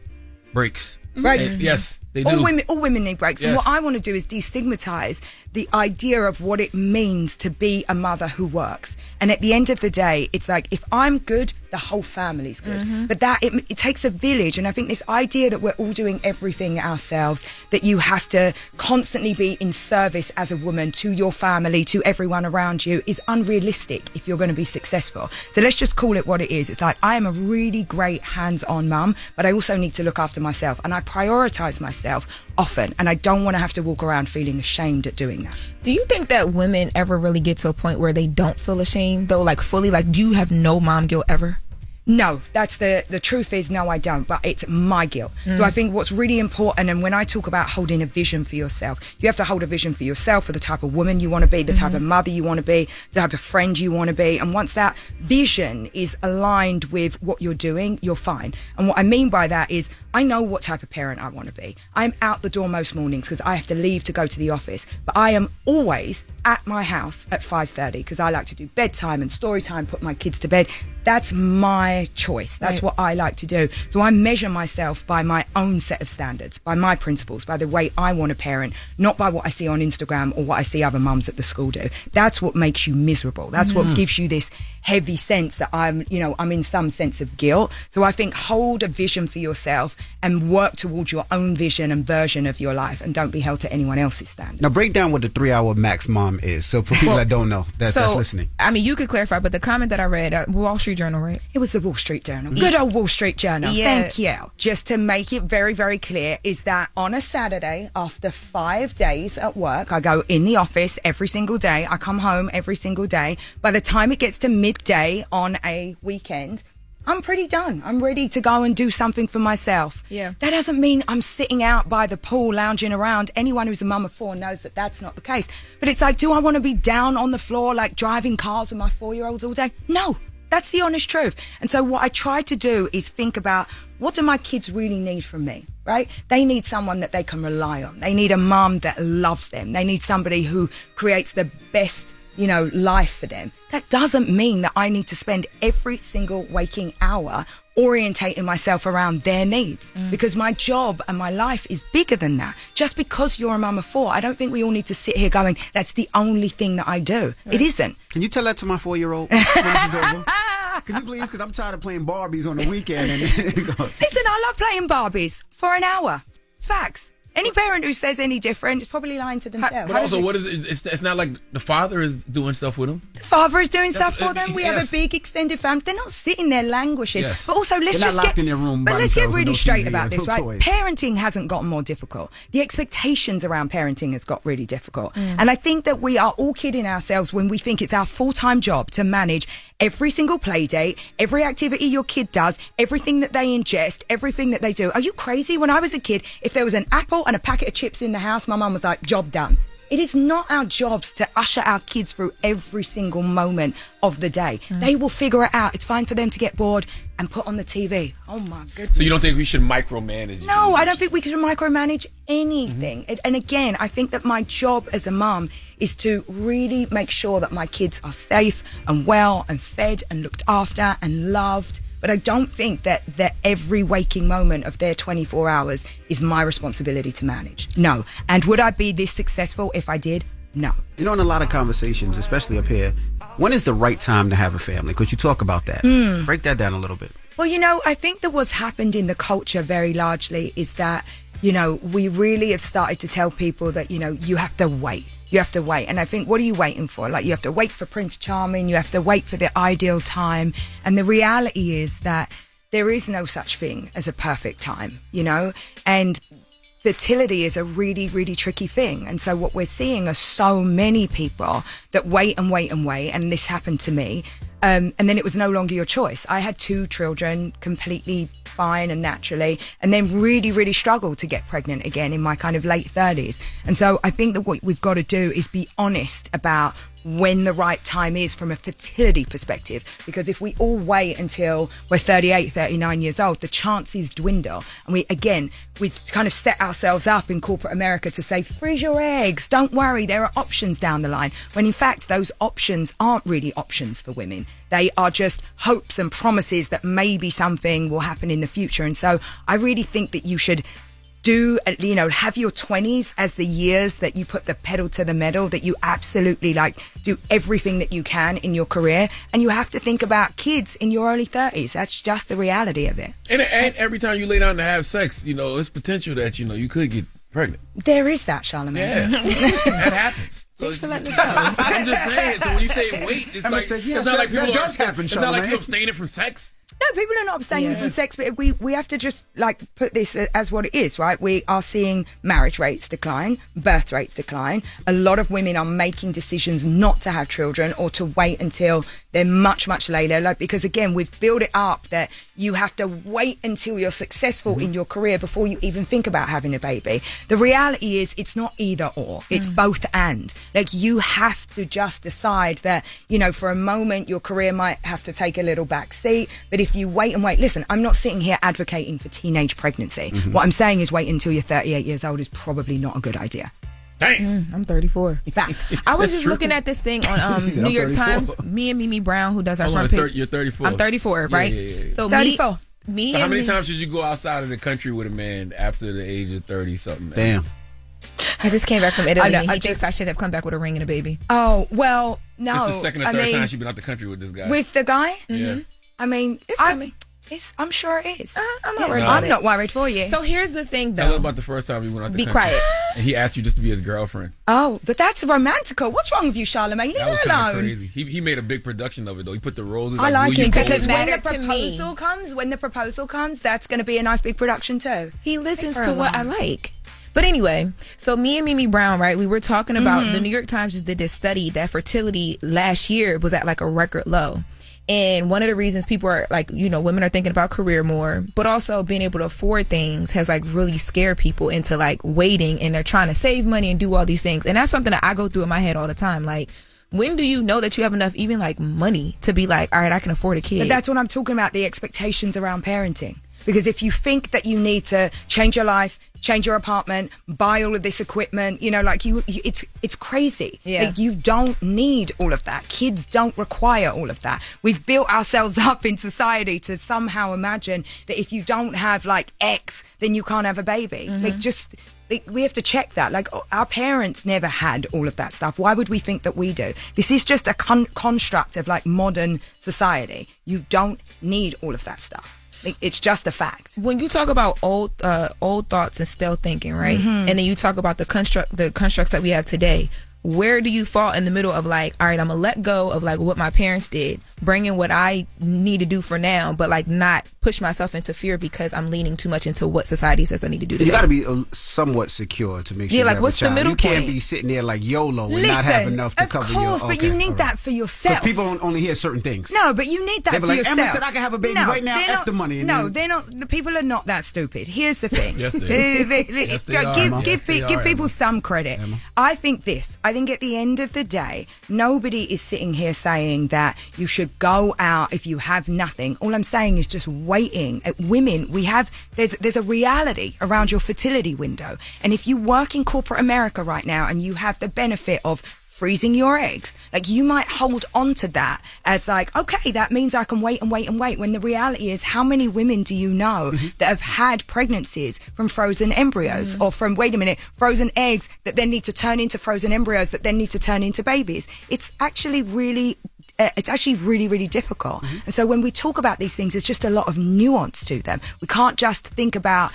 breaks. Right. And yes, they do. All women need breaks. Yes. And what I want to do is destigmatize the idea of what it means to be a mother who works. And at the end of the day, it's like, if I'm good, the whole family's good. But that it takes a village. And I think this idea that we're all doing everything ourselves, that you have to constantly be in service as a woman to your family, to everyone around you, is unrealistic if you're going to be successful. So let's just call it what it is. It's like, I am a really great hands-on mum, but I also need to look after myself, and I prioritize myself often, and I don't want to have to walk around feeling ashamed at doing that. Do you think that women ever really get to a point where they don't feel ashamed though, like fully? Like, do you have no mom guilt ever? No, that's the truth is, no, I don't, but it's my guilt. So I think what's really important, and when I talk about holding a vision for yourself, you have to hold a vision for yourself, for the type of woman you want to be, the type of mother you want to be, the type of friend you want to be. And once that vision is aligned with what you're doing, you're fine. And what I mean by that is, I know what type of parent I want to be. I'm out the door most mornings because I have to leave to go to the office, but I am always at my house at 5:30 because I like to do bedtime and story time, put my kids to bed. That's my choice. That's what I like to do. So I measure myself by my own set of standards, by my principles, by the way I want to parent, not by what I see on Instagram or what I see other mums at the school do. That's what makes you miserable. That's what gives you this heavy sense that I'm in some sense of guilt. So I think hold a vision for yourself and work towards your own vision and version of your life, and don't be held to anyone else's standards. Now break down what the 3-hour max mom is. So for people that don't know, that's listening. I mean, you could clarify, but the comment that I read, Wall Street Journal, right? It was the Wall Street Journal. Good old Wall Street Journal. Yeah. Thank you. Just to make it very, very clear, is that on a Saturday, after 5 days at work, I go in the office every single day. I come home every single day. By the time it gets to midday on a weekend, I'm pretty done. I'm ready to go and do something for myself. Yeah. That doesn't mean I'm sitting out by the pool, lounging around. Anyone who's a mum of 4 knows that that's not the case. But it's like, do I want to be down on the floor, like driving cars with my 4-year-olds all day? No. That's the honest truth. And so what I try to do is think about, what do my kids really need from me, right? They need someone that they can rely on. They need a mum that loves them. They need somebody who creates the best, life for them. That doesn't mean that I need to spend every single waking hour orientating myself around their needs, because my job and my life is bigger than that. Just because you're a mum of 4, I don't think we all need to sit here going, that's the only thing that I do. Right. It isn't. Can you tell that to my 4-year-old when this is over? Can you please? Because I'm tired of playing Barbies on the weekend. And Listen, I love playing Barbies for an hour. It's facts. Any parent who says any different is probably lying to themselves. But also, what is it? It's not like the father is doing stuff with them. The father is doing stuff for them. We have a big extended family. They're not sitting there languishing. Yes. But also, let's get really straight about this, right? Toys. Parenting hasn't gotten more difficult. The expectations around parenting has got really difficult. And I think that we are all kidding ourselves when we think it's our full-time job to manage every single play date, every activity your kid does, everything that they ingest, everything that they do. Are you crazy? When I was a kid, if there was an apple and a packet of chips in the house, my mum was like, job done. It is not our jobs to usher our kids through every single moment of the day. They will figure it out. It's fine for them to get bored and put on the TV. Oh my goodness. So you don't think we should micromanage? No, I don't think we should micromanage anything. And again, I think that my job as a mum is to really make sure that my kids are safe and well and fed and looked after and loved. But I don't think that every waking moment of their 24 hours is my responsibility to manage. No. And would I be this successful if I did? No. In a lot of conversations, especially up here, when is the right time to have a family? Because you talk about that. Break that down a little bit. Well, I think that what's happened in the culture very largely is that, we really have started to tell people that, you have to wait. You have to wait. And I think, what are you waiting for? Like, you have to wait for Prince Charming. You have to wait for the ideal time. And the reality is that there is no such thing as a perfect time, and fertility is a really, really tricky thing. And so what we're seeing are so many people that wait and wait and wait. And this happened to me. And then it was no longer your choice. I had 2 children completely fine and naturally, and then really, really struggled to get pregnant again in my kind of late 30s. And so I think that what we've got to do is be honest about when the right time is from a fertility perspective. Because if we all wait until we're 38, 39 years old, the chances dwindle. And we've kind of set ourselves up in corporate America to say, freeze your eggs, don't worry, there are options down the line. When in fact, those options aren't really options for women. They are just hopes and promises that maybe something will happen in the future. And so I really think that you should have your 20s as the years that you put the pedal to the metal, that you absolutely do everything that you can in your career. And you have to think about kids in your early 30s. That's just the reality of it. And every time you lay down to have sex, it's potential that, you could get pregnant. There is that, Charlamagne. Yeah. That happens. Thanks for letting us know. I'm just saying. So when you say wait, it's not like people are abstaining from sex. No, people are not abstaining from sex, but we have to just put this as what it is, right? We are seeing marriage rates decline, birth rates decline. A lot of women are making decisions not to have children or to wait until they're much, much later. Because again, we've built it up that you have to wait until you're successful in your career before you even think about having a baby. The reality is it's not either or, it's both and. You have to just decide that, for a moment your career might have to take a little back seat, but if you wait, listen, I'm not sitting here advocating for teenage pregnancy. What I'm saying is wait until you're 38 years old is probably not a good idea. Dang. I'm 34. I was just looking at this thing on New York Times. Me and Mimi Brown, who does our front page. You're 34. I'm 34, right? Yeah. So 34. So how many times should you go outside of the country with a man after the age of 30-something? Damn. I just came back from Italy. He thinks I should have come back with a ring and a baby. Oh, well, no. It's the second or third time she's been out the country with this guy. With the guy? Yeah. I mean, I'm sure it is. I'm not worried about it. I'm not worried for you. So here's the thing, though. Tell us about the first time you went out the country. Be quiet. And he asked you just to be his girlfriend. Oh, but that's romantical. What's wrong with you, Charlamagne? Leave That was her kind of alone. crazy. He made a big production of it, though. He put the roses. I like it because when the proposal comes, that's going to be a nice big production too. He listens to what I like. But anyway, so me and Mimi Brown, right, we were talking about the New York Times just did this study that fertility last year was at a record low. And one of the reasons people are women are thinking about career more, but also being able to afford things has really scared people into waiting, and they're trying to save money and do all these things. And that's something that I go through in my head all the time. When do you know that you have enough even money to be all right, I can afford a kid? But that's what I'm talking about, the expectations around parenting. Because if you think that you need to change your life, change your apartment, buy all of this equipment, it's crazy. Yeah. You don't need all of that. Kids don't require all of that. We've built ourselves up in society to somehow imagine that if you don't have X, then you can't have a baby. We have to check that. Our parents never had all of that stuff. Why would we think that we do? This is just a construct of modern society. You don't need all of that stuff. It's just a fact. When you talk about old thoughts and still thinking, right? And then you talk about the constructs that we have today. Where do you fall in the middle of all right, I'm gonna let go of what my parents did, bring in what I need to do for now, but not push myself into fear because I'm leaning too much into what society says I need to do today. You got to be somewhat secure to make sure. Yeah, what's the middle You can't be sitting there YOLO and not have enough to cover your. Of course, but you need that for yourself. Because people only hear certain things. No, but you need that for yourself. Emma said I can have a baby right now after money. They're not. The people are not that stupid. Here's the thing. Yes, they are. Give people some credit. Emma. I think at the end of the day, nobody is sitting here saying that you should go out if you have nothing. All I'm saying is just waiting. Women, there's a reality around your fertility window. And if you work in corporate America right now and you have the benefit of freezing your eggs, you might hold on to that as okay, that means I can wait and wait and wait, when the reality is, how many women do you know that have had pregnancies from frozen embryos or from frozen eggs that then need to turn into frozen embryos that then need to turn into babies? It's actually really really difficult. And so when we talk about these things, there's just a lot of nuance to them. We can't just think about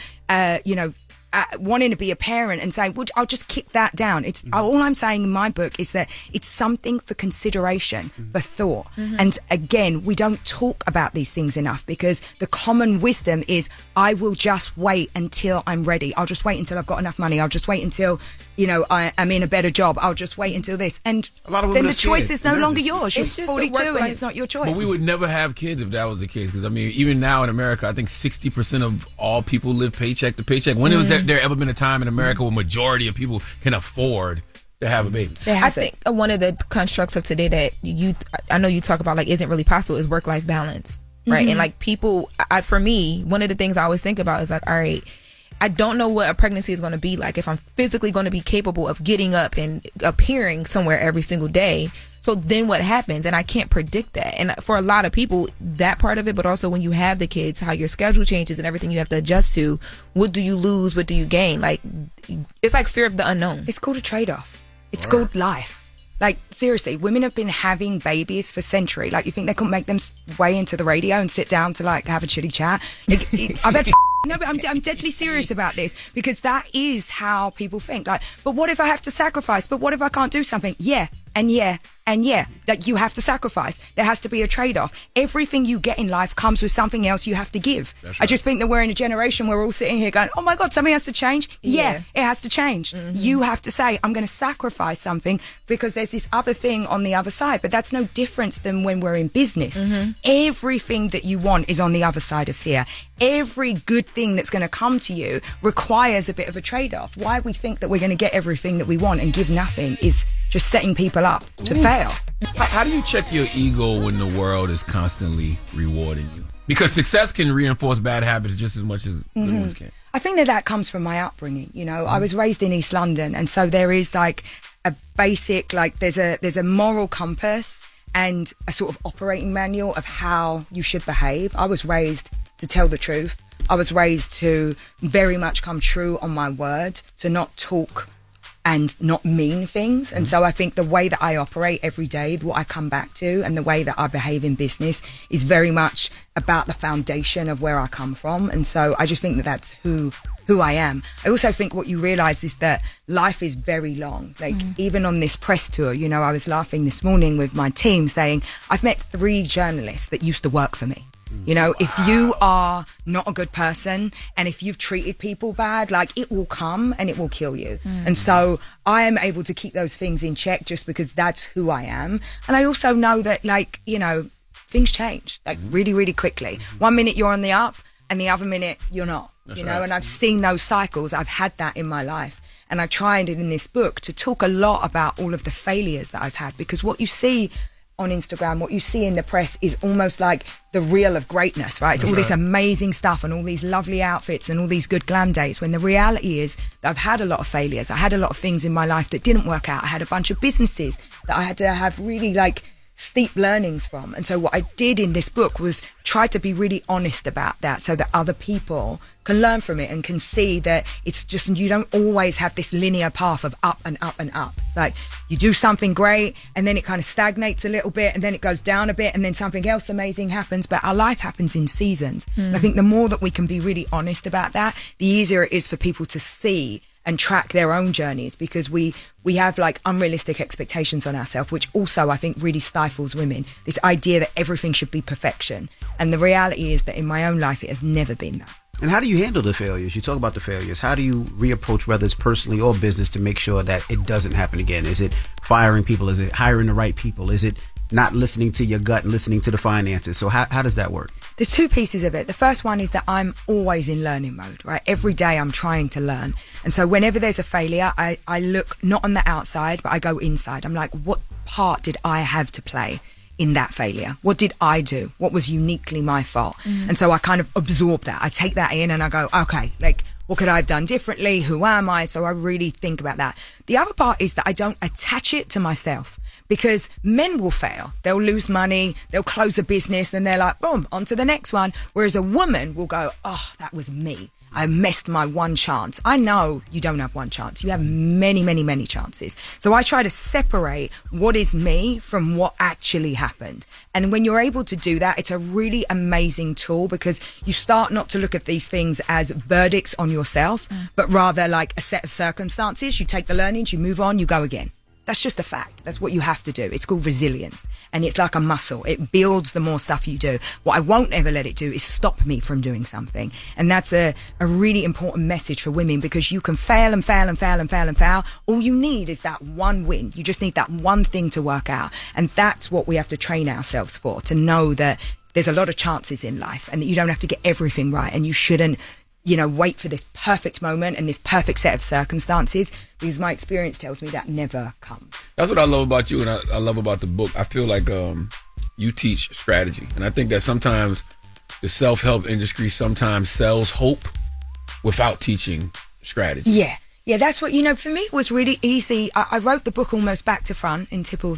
wanting to be a parent and saying, well, I'll just kick that down. It's all I'm saying in my book is that it's something for consideration, for thought. And again, we don't talk about these things enough because the common wisdom is, I will just wait until I'm ready. I'll just wait until I've got enough money. I'll just wait until I'm in a better job. I'll just wait until this. And a lot of then women the choice is no longer yours. You're It's just 42 and it's not your choice. But we would never have kids if that was the case. Because, even now in America, I think 60% of all people live paycheck to paycheck. When has there ever been a time in America where majority of people can afford to have a baby. I think one of the constructs of today that I know you talk about, like, isn't really possible is work-life balance, right? Mhm. And like people, for me, one of the things I always think about is like, all right, I don't know what a pregnancy is going to be like, if I'm physically going to be capable of getting up and appearing somewhere every single day. So then what happens? And I can't predict that. And for a lot of people, that part of it, but also when you have the kids, how your schedule changes and everything you have to adjust to. What do you lose? What do you gain? Like, it's like fear of the unknown. It's called a trade-off. It's called life. Like, seriously, women have been having babies for centuries. Like, you think they couldn't make them way into the radio and sit down to, like, have a chitty chat? Like, I've had... No, but I'm deadly serious about this, because that is how people think. Like, but what if I have to sacrifice? But what if I can't do something? Yeah, and yeah, and yeah. Like, you have to sacrifice. There has to be a trade-off. Everything you get in life comes with something else you have to give. That's I just think that we're in a generation where we're all sitting here going, oh my God, something has to change. Yeah, it has to change. You have to say, I'm going to sacrifice something because there's this other thing on the other side. But that's no difference than when we're in business. Everything that you want is on the other side of fear. Every good thing that's going to come to you requires a bit of a trade-off. Why we think that we're going to get everything that we want and give nothing is just setting people up to fail. How do you check your ego when the world is constantly rewarding you? Because success can reinforce bad habits just as much as good ones can. I think that comes from my upbringing. You know, I was raised in East London, and so there is like a basic, like there's a moral compass and a sort of operating manual of how you should behave. I was raised to tell the truth. I was raised to very much come true on my word, to not talk and not mean things. And so I think the way that I operate every day, what I come back to, and the way that I behave in business is very much about the foundation of where I come from. And so I just think that that's who I am. I also think what you realize is that life is very long. Like, even on this press tour, you know, I was laughing this morning with my team saying, I've met 3 journalists that used to work for me. You know, if you are not a good person and if you've treated people bad, like, it will come and it will kill you. And so I am able to keep those things in check just because that's who I am. And I also know that, like, you know, things change, like, really, really quickly. One minute you're on the up and the other minute you're not, you know, and I've seen those cycles. I've had that in my life. And I tried in this book to talk a lot about all of the failures that I've had, because what you see on Instagram, what you see in the press is almost like the reel of greatness, right? It's all this amazing stuff and all these lovely outfits and all these good glam days, when the reality is that I've had a lot of failures. I had a lot of things in my life that didn't work out. I had a bunch of businesses that I had to have really, like, steep learnings from. And so what I did in this book was try to be really honest about that, so that other people can learn from it and can see that it's just, you don't always have this linear path of up and up and up. It's like you do something great and then it kind of stagnates a little bit and then it goes down a bit and then something else amazing happens. But our life happens in seasons. And I think the more that we can be really honest about that, the easier it is for people to see and track their own journeys, because we have, like, unrealistic expectations on ourselves, which also I think really stifles women. This idea that everything should be perfection. And the reality is that in my own life, it has never been that. And how do you handle the failures? You talk about the failures. How do you reapproach, whether it's personally or business, to make sure that it doesn't happen again? Is it firing people? Is it hiring the right people? Is it not listening to your gut and listening to the finances? So how does that work? There's 2 pieces of it. The first one is that I'm always in learning mode, right? Every day I'm trying to learn. And so whenever there's a failure, I look not on the outside, but I go inside. I'm like, what part did I have to play in that failure? What did I do? What was uniquely my fault? And so I kind of absorb that. I take that in and I go, okay, like, what could I have done differently? Who am I? So I really think about that. The other part is that I don't attach it to myself, because men will fail. They'll lose money, they'll close a business, and they're like, boom, on to the next one. Whereas a woman will go, oh, that was me. I missed my one chance. I know you don't have one chance. You have many, many, many chances. So I try to separate what is me from what actually happened. And when you're able to do that, it's a really amazing tool, because you start not to look at these things as verdicts on yourself, but rather like a set of circumstances. You take the learnings, you move on, you go again. That's just a fact. That's what you have to do. It's called resilience. And it's like a muscle. It builds the more stuff you do. What I won't ever let it do is stop me from doing something. And that's a really important message for women, because you can fail and fail and fail and fail and fail. All you need is that one win. You just need that one thing to work out. And that's what we have to train ourselves for, to know that there's a lot of chances in life and that you don't have to get everything right, and you shouldn't wait for this perfect moment and this perfect set of circumstances, because my experience tells me that never comes. That's what I love about you, and I love about the book. I feel like you teach strategy, and I think that sometimes the self-help industry sometimes sells hope without teaching strategy. Yeah, that's what, for me it was really easy. I wrote the book almost back to front in typical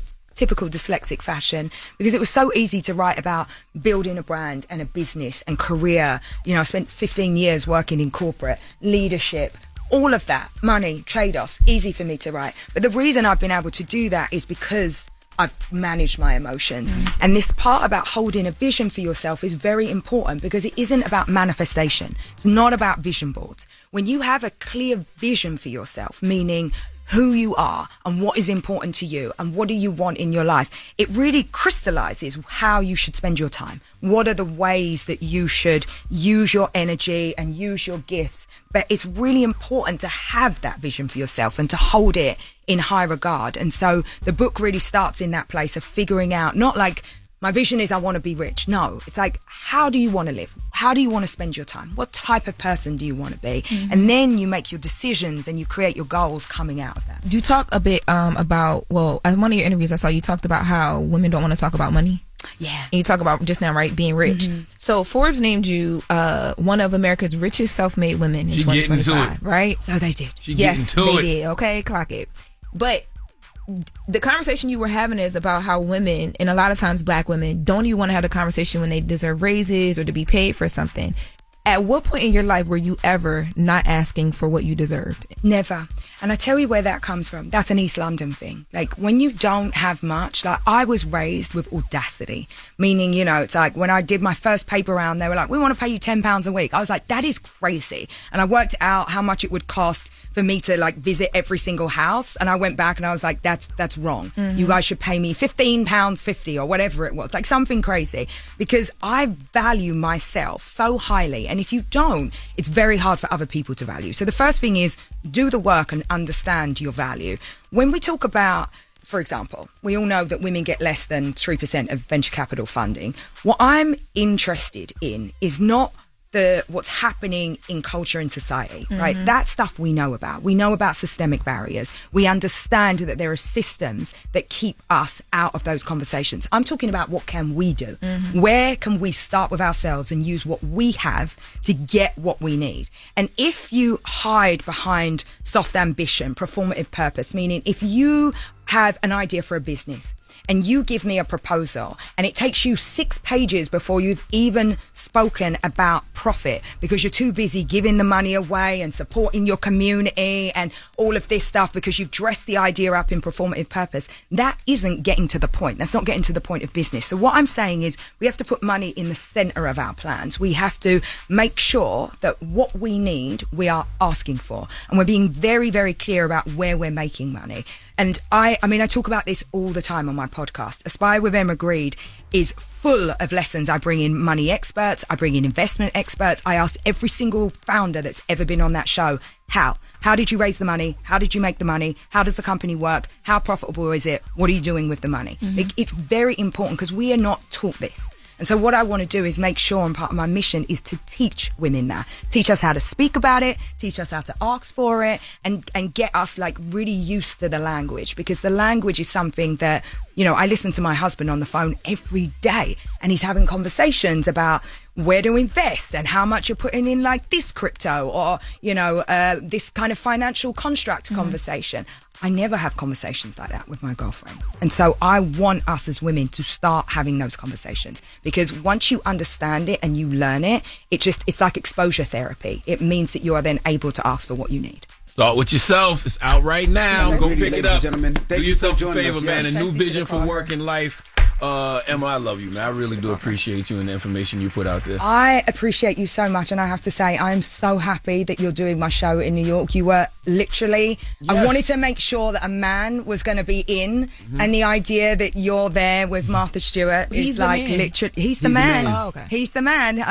dyslexic fashion, because it was so easy to write about building a brand and a business and career. I spent 15 years working in corporate leadership, all of that, money, trade-offs, easy for me to write. But the reason I've been able to do that is because I've managed my emotions. And this part about holding a vision for yourself is very important, because it isn't about manifestation. It's not about vision boards. When you have a clear vision for yourself, meaning who you are and what is important to you and what do you want in your life, it really crystallizes how you should spend your time. What are the ways that you should use your energy and use your gifts? But it's really important to have that vision for yourself and to hold it in high regard. And so the book really starts in that place of figuring out, not like, my vision is I want to be rich. No, it's like, how do you want to live? How do you want to spend your time? What type of person do you want to be? And then you make your decisions and you create your goals coming out of that. You talk a bit about, in one of your interviews I saw, you talked about how women don't want to talk about money. Yeah. And you talk about just now, right, being rich. So Forbes named you one of America's richest self-made women in 2025, right? So they did. They did. Okay, clock it. But the conversation you were having is about how women, and a lot of times black women, don't even want to have the conversation when they deserve raises or to be paid for something. At what point in your life were you ever not asking for what you deserved? Never. And I tell you where that comes from. That's an East London thing. Like, when you don't have much, like, I was raised with audacity, meaning, it's like when I did my first paper round, they were like, we want to pay you £10 a week. I was like, that is crazy. And I worked out how much it would cost for me to visit every single house. And I went back and I was like, that's wrong. You guys should pay me £15.50 or whatever it was, like something crazy, because I value myself so highly. And if you don't, it's very hard for other people to value. So the first thing is do the work and understand your value. When we talk about, for example, we all know that women get less than 3% of venture capital funding. What I'm interested in is not what's happening in culture and society, right? That stuff we know about. We know about systemic barriers. We understand that there are systems that keep us out of those conversations. I'm talking about what can we do? Where can we start with ourselves and use what we have to get what we need? And if you hide behind soft ambition, performative purpose, meaning if you have an idea for a business and you give me a proposal and it takes you 6 pages before you've even spoken about profit because you're too busy giving the money away and supporting your community and all of this stuff because you've dressed the idea up in performative purpose, that isn't getting to the point. That's not getting to the point of business. So what I'm saying is we have to put money in the center of our plans. We have to make sure that what we need, we are asking for. And we're being very, very clear about where we're making money. And I talk about this all the time on my podcast. Aspire with Emma Grede is full of lessons. I bring in money experts. I bring in investment experts. I asked every single founder that's ever been on that show, how? How did you raise the money? How did you make the money? How does the company work? How profitable is it? What are you doing with the money? It's very important because we are not taught this. And so what I want to do is make sure, and part of my mission is to teach women that. Teach us how to speak about it, teach us how to ask for it, and get us really used to the language. Because the language is something that, I listen to my husband on the phone every day and he's having conversations about where to invest and how much you're putting in this crypto or, this kind of financial construct conversation. I never have conversations like that with my girlfriends. And so I want us as women to start having those conversations because once you understand it and you learn it, it's like exposure therapy. It means that you are then able to ask for what you need. Start with yourself. It's out right now. Go pick it up. Gentlemen, do yourself a favor, man. A new vision for work and life. Emma, I love you, man. I really do appreciate you and the information you put out there. I appreciate you so much, and I have to say, I'm so happy that you're doing my show in New York. You were literally, I wanted to make sure that a man was going to be in, and the idea that you're there with Martha Stewart is literally, he's the man. Oh, okay. He's the man.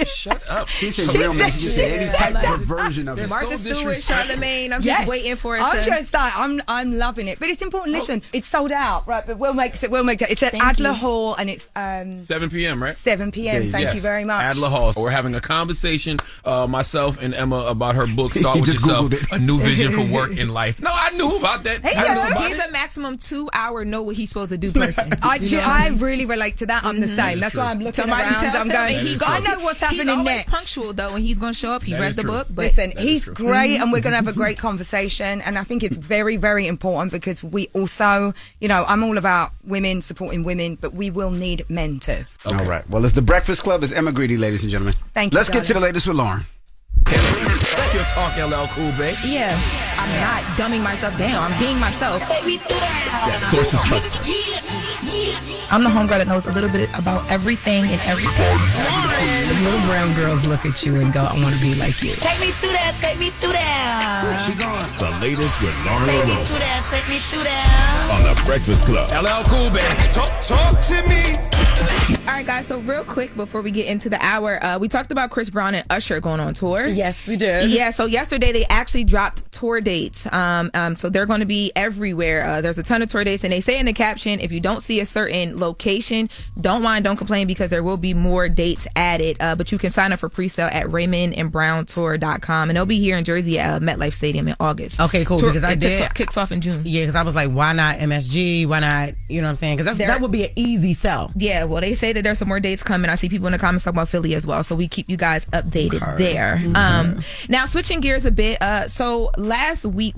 Shut up. She said real man. She said any type of version of it. Martha Stewart, Charlamagne. I'm just waiting for it. I'm loving it, but it's important. Listen, it's sold out, right? But we'll make it. It's at Adler Hall, and it's 7 p.m. Right? 7 p.m. Thank you very much. Adler Hall. We're having a conversation, myself and Emma, about her book. Start with yourself. A new vision for work in life. No, I knew about that. He's a maximum 2-hour know what he's supposed to do person. I really relate to that. I'm the same. That's why I'm looking around. I'm going. I know what's happening next. next. He's punctual though, and he's going to show up. He read the book. But listen, he's great, and we're going to have a great conversation. And I think it's very, very important because we also, I'm all about women supporting women, but we will need men too. Okay. All right. Well, it's the Breakfast Club. It's Emma Grede, ladies and gentlemen. Thank you. Let's get to the latest with Loren. Your talk, LL Cool, babe. Yeah, I'm not dumbing myself down. I'm being myself. Sources trust. I'm the homegirl that knows a little bit about everything and everything. Little brown girls look at you and go, I want to be like you. Take me through that, take me through that. Where's she going? The latest with Loren Take me LoRosa through that, take me through that. on the Breakfast Club. LL Cool, babe. Talk to me. All right, guys, so real quick before we get into the hour, we talked about Chris Brown and Usher going on tour. Yes, we did. Yeah, so yesterday they actually dropped tour dates. So they're going to be everywhere. There's a ton of tour dates, and they say in the caption, if you don't see a certain location, don't whine, don't complain, because there will be more dates added. But you can sign up for pre-sale at RaymondandBrownTour.com, and they'll be here in Jersey at MetLife Stadium in August. Okay, cool, because I did. Kicks off in June. Yeah, because I was like, why not MSG? Why not, you know what I'm saying? Because that would be an easy sell. Yeah, well, they say that there's some more dates coming. I see people in the comments talking about Philly as well, so we keep you guys updated there. Now, switching gears a bit. So last week,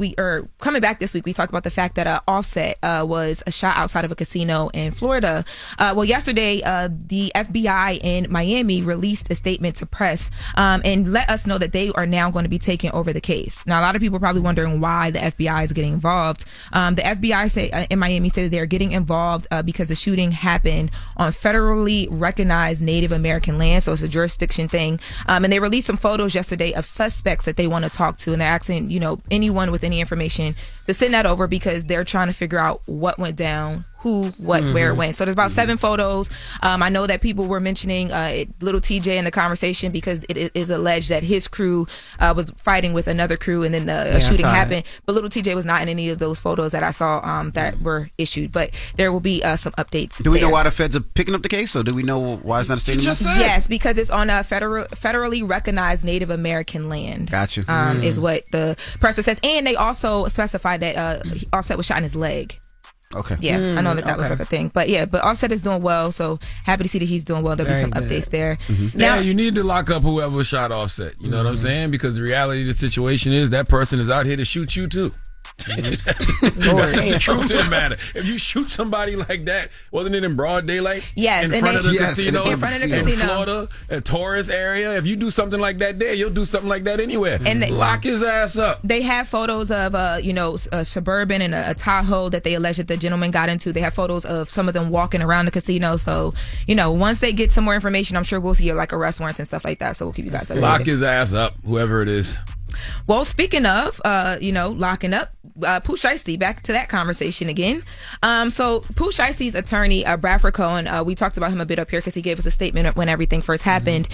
coming back this week, we talked about the fact that Offset was shot outside of a casino in Florida. Well, yesterday, the FBI in Miami released a statement to press and let us know that they are now going to be taking over the case. Now, a lot of people are probably wondering why the FBI is getting involved. The FBI in Miami said that they're getting involved because the shooting happened on federally recognized Native American land, so it's a jurisdiction thing. And they released some photos yesterday of suspects that they want to talk to, and they're asking, anyone with any information to send that over because they're trying to figure out what went down, who, what, where, when. So there's about 7 photos. I know that people were mentioning little TJ in the conversation because it is alleged that his crew was fighting with another crew, and then the shooting happened. But little TJ was not in any of those photos that I saw that were issued. But there will be some updates. Do we know why the feds are picking up the case, or do we know why it's not a state emergency? Yes, because it's on a federally recognized Native American land. Gotcha. Is what the presser says. And they also specified that Offset was shot in his leg. Okay. Yeah, I know that was like a thing. But Offset is doing well, so happy to see that he's doing well. There'll be some updates there. Now, you need to lock up whoever shot Offset. You know what I'm saying? Because the reality of the situation is that person is out here to shoot you too. That's the truth of the matter. If you shoot somebody like that, wasn't it in broad daylight? Yes, in front of the casino, in front of the casino, in Florida, a tourist area. If you do something like that there, you'll do something like that anywhere. And lock his ass up. They have photos of a Suburban and a Tahoe that they allege that the gentleman got into. They have photos of some of them walking around the casino. So once they get some more information, I'm sure we'll see arrest warrants and stuff like that. So we'll keep you guys updated. Lock his ass up, whoever it is. Well, speaking of, locking up, Pooh Shiesty, back to that conversation again. So Pooh Shiesty's attorney, Bradford Cohen, we talked about him a bit up here because he gave us a statement when everything first happened.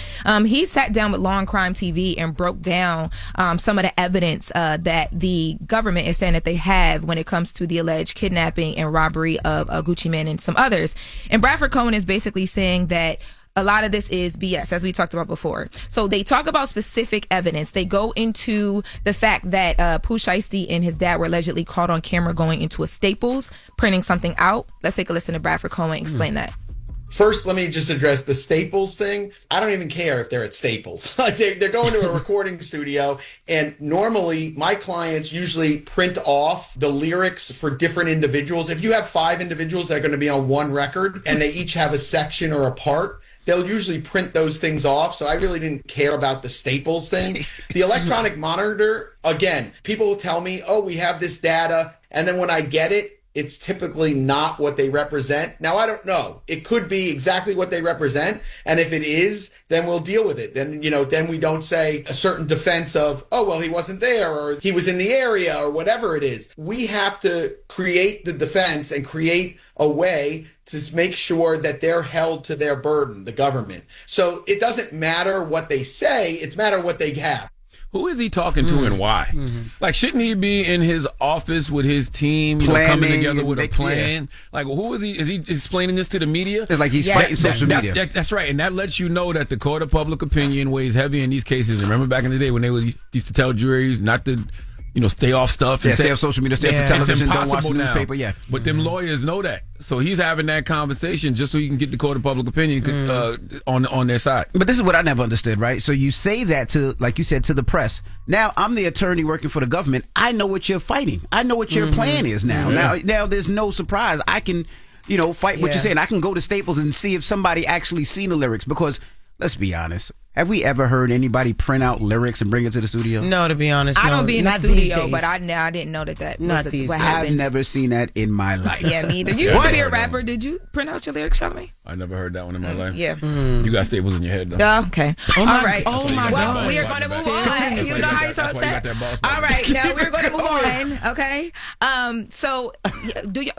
He sat down with Law and Crime TV and broke down some of the evidence that the government is saying that they have when it comes to the alleged kidnapping and robbery of Gucci Mane and some others. And Bradford Cohen is basically saying that a lot of this is BS, as we talked about before. So they talk about specific evidence. They go into the fact that Pooh Shiesty and his dad were allegedly caught on camera going into a Staples, printing something out. Let's take a listen to Bradford Cohen explain that. First, let me just address the Staples thing. I don't even care if they're at Staples. Like they're going to a recording studio, and normally my clients usually print off the lyrics for different individuals. If you have 5 individuals that are going to be on one record and they each have a section or a part, they'll usually print those things off. So I really didn't care about the Staples thing. The electronic monitor, again, people will tell me, oh, we have this data. And then when I get it, it's typically not what they represent. Now, I don't know. It could be exactly what they represent. And if it is, then we'll deal with it. Then, then we don't say a certain defense of, oh, well, he wasn't there or he was in the area or whatever it is. We have to create the defense and create a way to make sure that they're held to their burden, the government. So it doesn't matter what they say, it's matter what they have. Who is he talking to and why? Like, shouldn't he be in his office with his team, coming together with a plan? Yeah. Like, who is he? Is he explaining this to the media? It's like he's fighting social media. That's right. And that lets you know that the court of public opinion weighs heavy in these cases. And remember back in the day when they used to tell juries not to, stay off stuff. And stay off social media, stay off television, don't watch the newspaper. Yeah. But them lawyers know that. So he's having that conversation just so he can get the court of public opinion on their side. But this is what I never understood, right? So you say that to, like you said, to the press. Now, I'm the attorney working for the government. I know what you're fighting. I know what your plan is now. Now there's no surprise. I can, fight what you're saying. I can go to Staples and see if somebody actually seen the lyrics because, let's be honest, have we ever heard anybody print out lyrics and bring it to the studio? No, to be honest, I don't be in the not studio, but I didn't know that Not was these what days. happened. I've never seen that in my life. Yeah, me either. You used to be a rapper. Did you print out your lyrics, Charlamagne? I never heard that one in my life. Yeah. You got Staples in your head, though. Okay. All right. Oh my God. We are going to move on. You know how you're so upset. All right. Now we're going to move on. Okay. So, do you?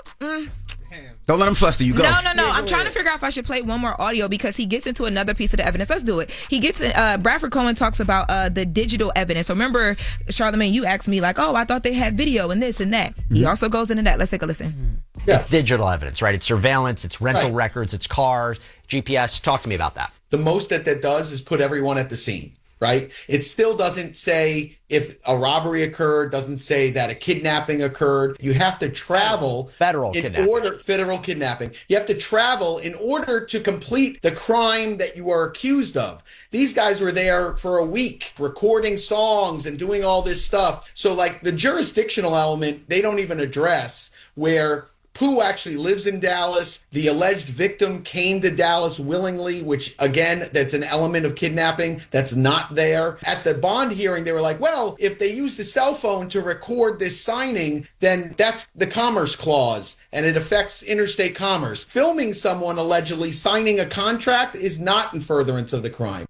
Don't let him fluster you. Go. No. I'm trying to figure out if I should play one more audio because he gets into another piece of the evidence. Let's do it. He gets Bradford Cohen talks about the digital evidence. So remember, Charlamagne, you asked me like, oh, I thought they had video and this and that. He also goes into that. Let's take a listen. Yeah. Digital evidence, right? It's surveillance, it's rental records, it's cars, GPS. Talk to me about that. The most that does is put everyone at the scene, right? It still doesn't say if a robbery occurred, doesn't say that a kidnapping occurred. You have to travel. Federal kidnapping. You have to travel in order to complete the crime that you are accused of. These guys were there for a week recording songs and doing all this stuff. So like the jurisdictional element, they don't even address where Pooh actually lives in Dallas. The alleged victim came to Dallas willingly, which, again, that's an element of kidnapping that's not there. At the bond hearing, they were like, well, if they used the cell phone to record this signing, then that's the Commerce Clause, and it affects interstate commerce. Filming someone allegedly signing a contract is not in furtherance of the crime.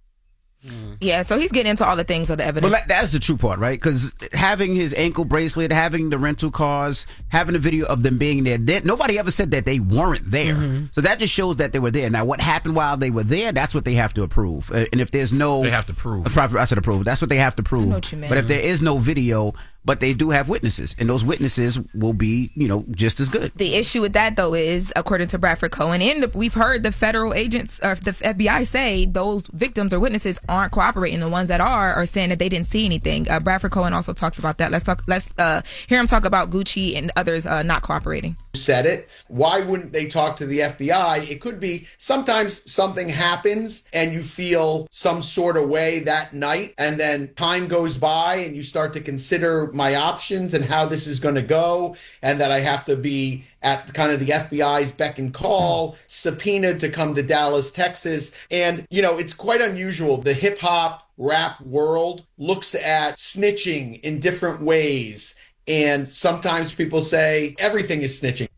Yeah, so he's getting into all the things of the evidence. Well, that's the true part, right? Because having his ankle bracelet, having the rental cars, having a video of them being there, nobody ever said that they weren't there. So that just shows that they were there. Now, what happened while they were there, that's what they have to approve. And if there's no... They have to prove. I said approve. That's what they have to prove. I know what you mean. But if there is no video, but they do have witnesses, and those witnesses will be, just as good. The issue with that, though, is, according to Bradford Cohen, and we've heard the federal agents, or the FBI say those victims or witnesses aren't cooperating. The ones that are saying that they didn't see anything. Bradford Cohen also talks about that. Let's hear him talk about Gucci and others not cooperating. Said it. Why wouldn't they talk to the FBI? It could be sometimes something happens and you feel some sort of way that night, and then time goes by and you start to consider my options and how this is going to go, and that I have to be at kind of the FBI's beck and call, subpoenaed to come to Dallas, Texas. And, it's quite unusual. The hip hop rap world looks at snitching in different ways. And sometimes people say everything is snitching.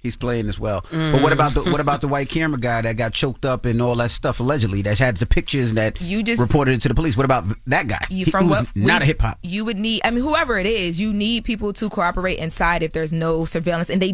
He's playing as well. But what about the white camera guy that got choked up and all that stuff allegedly, that had the pictures that reported it to the police? What about that guy? Not a hip hop. You would need, whoever it is, you need people to cooperate inside if there's no surveillance. And they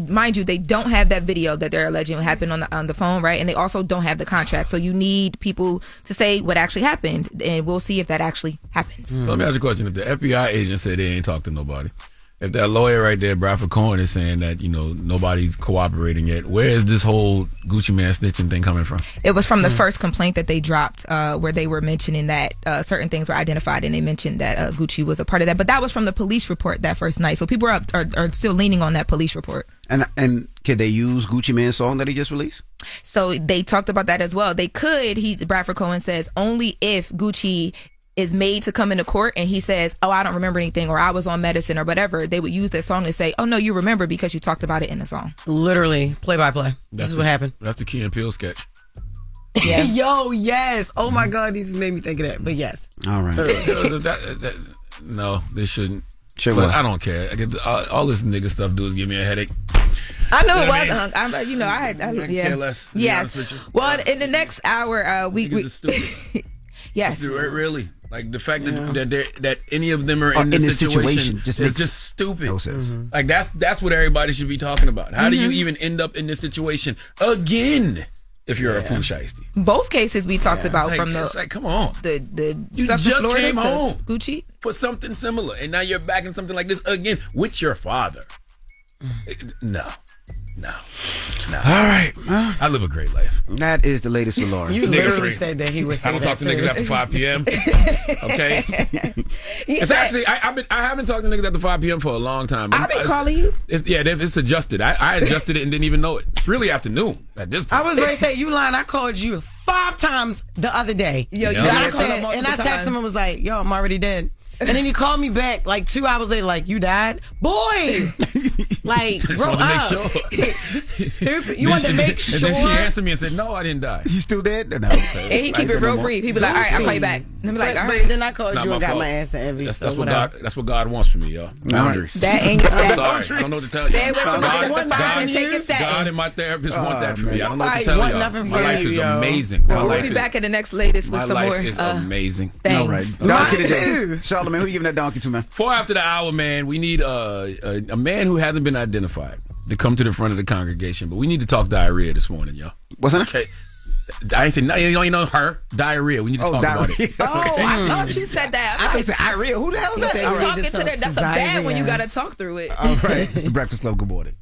don't have that video that they're alleging happened on the phone, right? And they also don't have the contract. So you need people to say what actually happened, and we'll see if that actually happens. So let me ask you a question. If the FBI agent said they ain't talked to nobody, if that lawyer right there, Bradford Cohen, is saying that, nobody's cooperating yet, where is this whole Gucci Man snitching thing coming from? It was from the first complaint that they dropped, where they were mentioning that certain things were identified, and they mentioned that Gucci was a part of that. But that was from the police report that first night. So people are still leaning on that police report. And could they use Gucci Mane's song that he just released? So they talked about that as well. They could, Bradford Cohen says, only if Gucci is made to come into court and he says, oh, I don't remember anything, or I was on medicine or whatever, they would use that song to say, oh, no, you remember because you talked about it in the song. Literally, play by play. This is what happened. That's the Key and Peele sketch. Yeah. Yo, yes. Oh, my God, these made me think of that. But yes. All right. No, they shouldn't. Sure. But I don't care. All this nigga stuff do is give me a headache. I know it was. I care less. Yes. Well, in the next hour, we stupid. Yes. Really. Like the fact that any of them are in this situation is just stupid. No sense. Like that's what everybody should be talking about. How do you even end up in this situation again if you're a poo shiesty? Both cases we talked about Like, from the it's like, come on. the You stuff just in Florida came to home Gucci. for something similar, and now you're back in something like this again with your father. No. All right. I live a great life. That is the latest with Lauren. You literally said that he was. I don't talk to niggas after 5 p.m. Okay. It's actually I haven't talked to niggas after 5 p.m. for a long time. I've been calling you. It's adjusted. I adjusted it and didn't even know it. It's really afternoon at this point. I was ready to say, you lying. I called you 5 times the other day. Yo, Yeah. you I answered said, multiple and I texted times. him and was like, yo, I'm already dead. And then he called me back like 2 hours later, like, you died? Boy! Like, Just grow wanted to up. make sure. Stupid. You wanted to make sure. And then she answered me and said, no, I didn't die. You still dead? No. And he keep it real brief. He be like, all right, I'll call you back. And I be like, all But right. then I called It's you not and my got fault. my ass to envy. That's so what whatever. God wants from me, y'all. Boundaries. That ain't your I'm stat. sorry. I don't know what to tell you. Stay away from God, the five and take it God stat. and my therapist want that from me. I don't know what to Nobody tell want y'all. nothing My from life you, is yo. amazing. My We'll life be is, back at the next latest with my some life more. is amazing. Thanks. All right. Mine Donkey today. too. Charlamagne, who you giving that donkey to, man? 4 after the hour, man. We need a man who hasn't been identified to come to the front of the congregation, but we need to talk diarrhea this morning, y'all. What's that? Okay. I ain't say no, you don't know her. Diarrhea. We need to talk about it. Oh, I thought you said that. I said Iria. Who the hell is You that? said All right. talking to that. That's a bad when you got to talk through it. All right. It's the Breakfast Club. Good morning.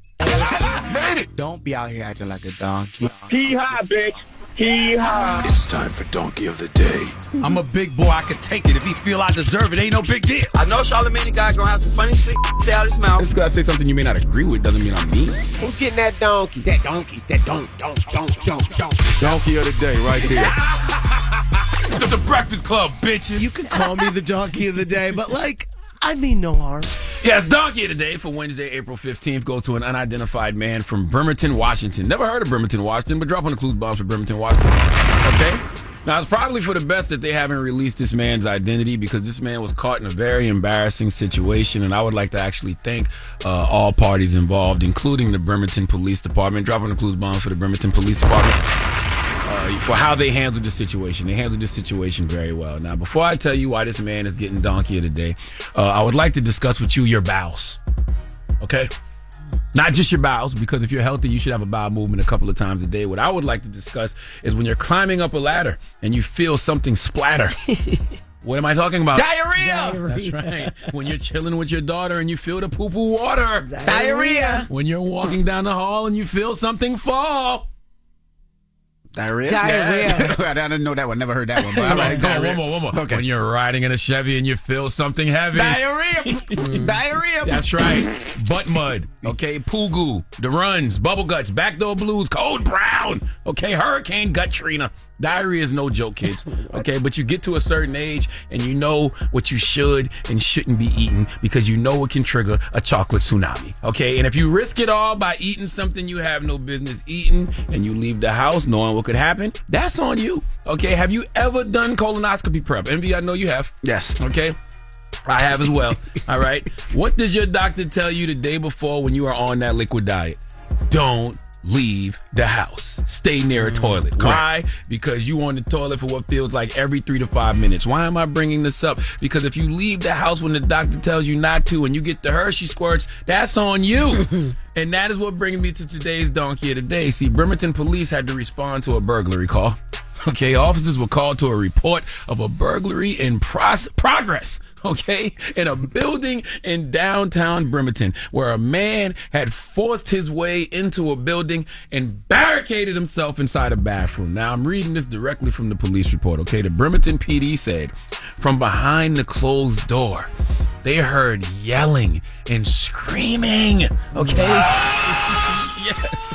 Don't be out here acting like a donkey. Hee-haw, bitch. Hee-haw. It's time for Donkey of the Day. I'm a big boy. I can take it. If he feel I deserve it, ain't no big deal. I know Charlamagne the guy gonna have some funny shit say out his mouth. If you gotta say something you may not agree with, doesn't mean I'm mean. Who's getting that donkey? That donkey. That don't. Donkey of the Day right there. The Breakfast Club, bitches. You can call me the donkey of the day, but like, I mean no harm. Yes, Donkey of the Day for Wednesday, April 15th goes to an unidentified man from Bremerton, Washington. Never heard of Bremerton, Washington, but drop on the clues bombs for Bremerton, Washington. Okay? Now, it's probably for the best that they haven't released this man's identity because this man was caught in a very embarrassing situation, and I would like to actually thank all parties involved, including the Bremerton Police Department. Drop on the clues bombs for the Bremerton Police Department. For how they handled the situation. They handled this situation very well. Now, before I tell you why this man is getting Donkey of the Day, I would like to discuss with you your bowels. Okay? Not just your bowels, because if you're healthy, you should have a bowel movement a couple of times a day. What I would like to discuss is when you're climbing up a ladder and you feel something splatter. What am I talking about? Diarrhea. That's right. When you're chilling with your daughter and you feel the poo-poo water. Diarrhea. When you're walking down the hall and you feel something fall. Diarrhea? Diarrhea. I didn't know that one. Never heard that one. But all right, Go on, diarrhea. one more. Okay. When you're riding in a Chevy and you feel something heavy. Diarrhea. Diarrhea. That's right. Butt mud. Okay. Poo goo. The runs. Bubble guts. Backdoor blues. Code brown. Okay. Hurricane gut Trina. Diarrhea is no joke, kids. Okay. But you get to a certain age and you know what you should and shouldn't be eating because you know it can trigger a chocolate tsunami. Okay. And if you risk it all by eating something you have no business eating and you leave the house knowing what could happen, that's on you. Okay. Have you ever done colonoscopy prep? Envy, I know you have. Yes. Okay. I have as well. All right. What does your doctor tell you the day before when you are on that liquid diet? Don't leave the house. Stay near a toilet. Why? Because you on the toilet for what feels like every 3 to 5 minutes. Why am I bringing this up? Because if you leave the house when the doctor tells you not to and you get the Hershey squirts, that's on you. And that is what brings me to today's Donkey of the Day. See, Bremerton police had to respond to a burglary call. Okay, officers were called to a report of a burglary in progress, okay, in a building in downtown Bremerton where a man had forced his way into a building and barricaded himself inside a bathroom. Now, I'm reading this directly from the police report, okay? The Bremerton PD said from behind the closed door, they heard yelling and screaming, okay? Yes.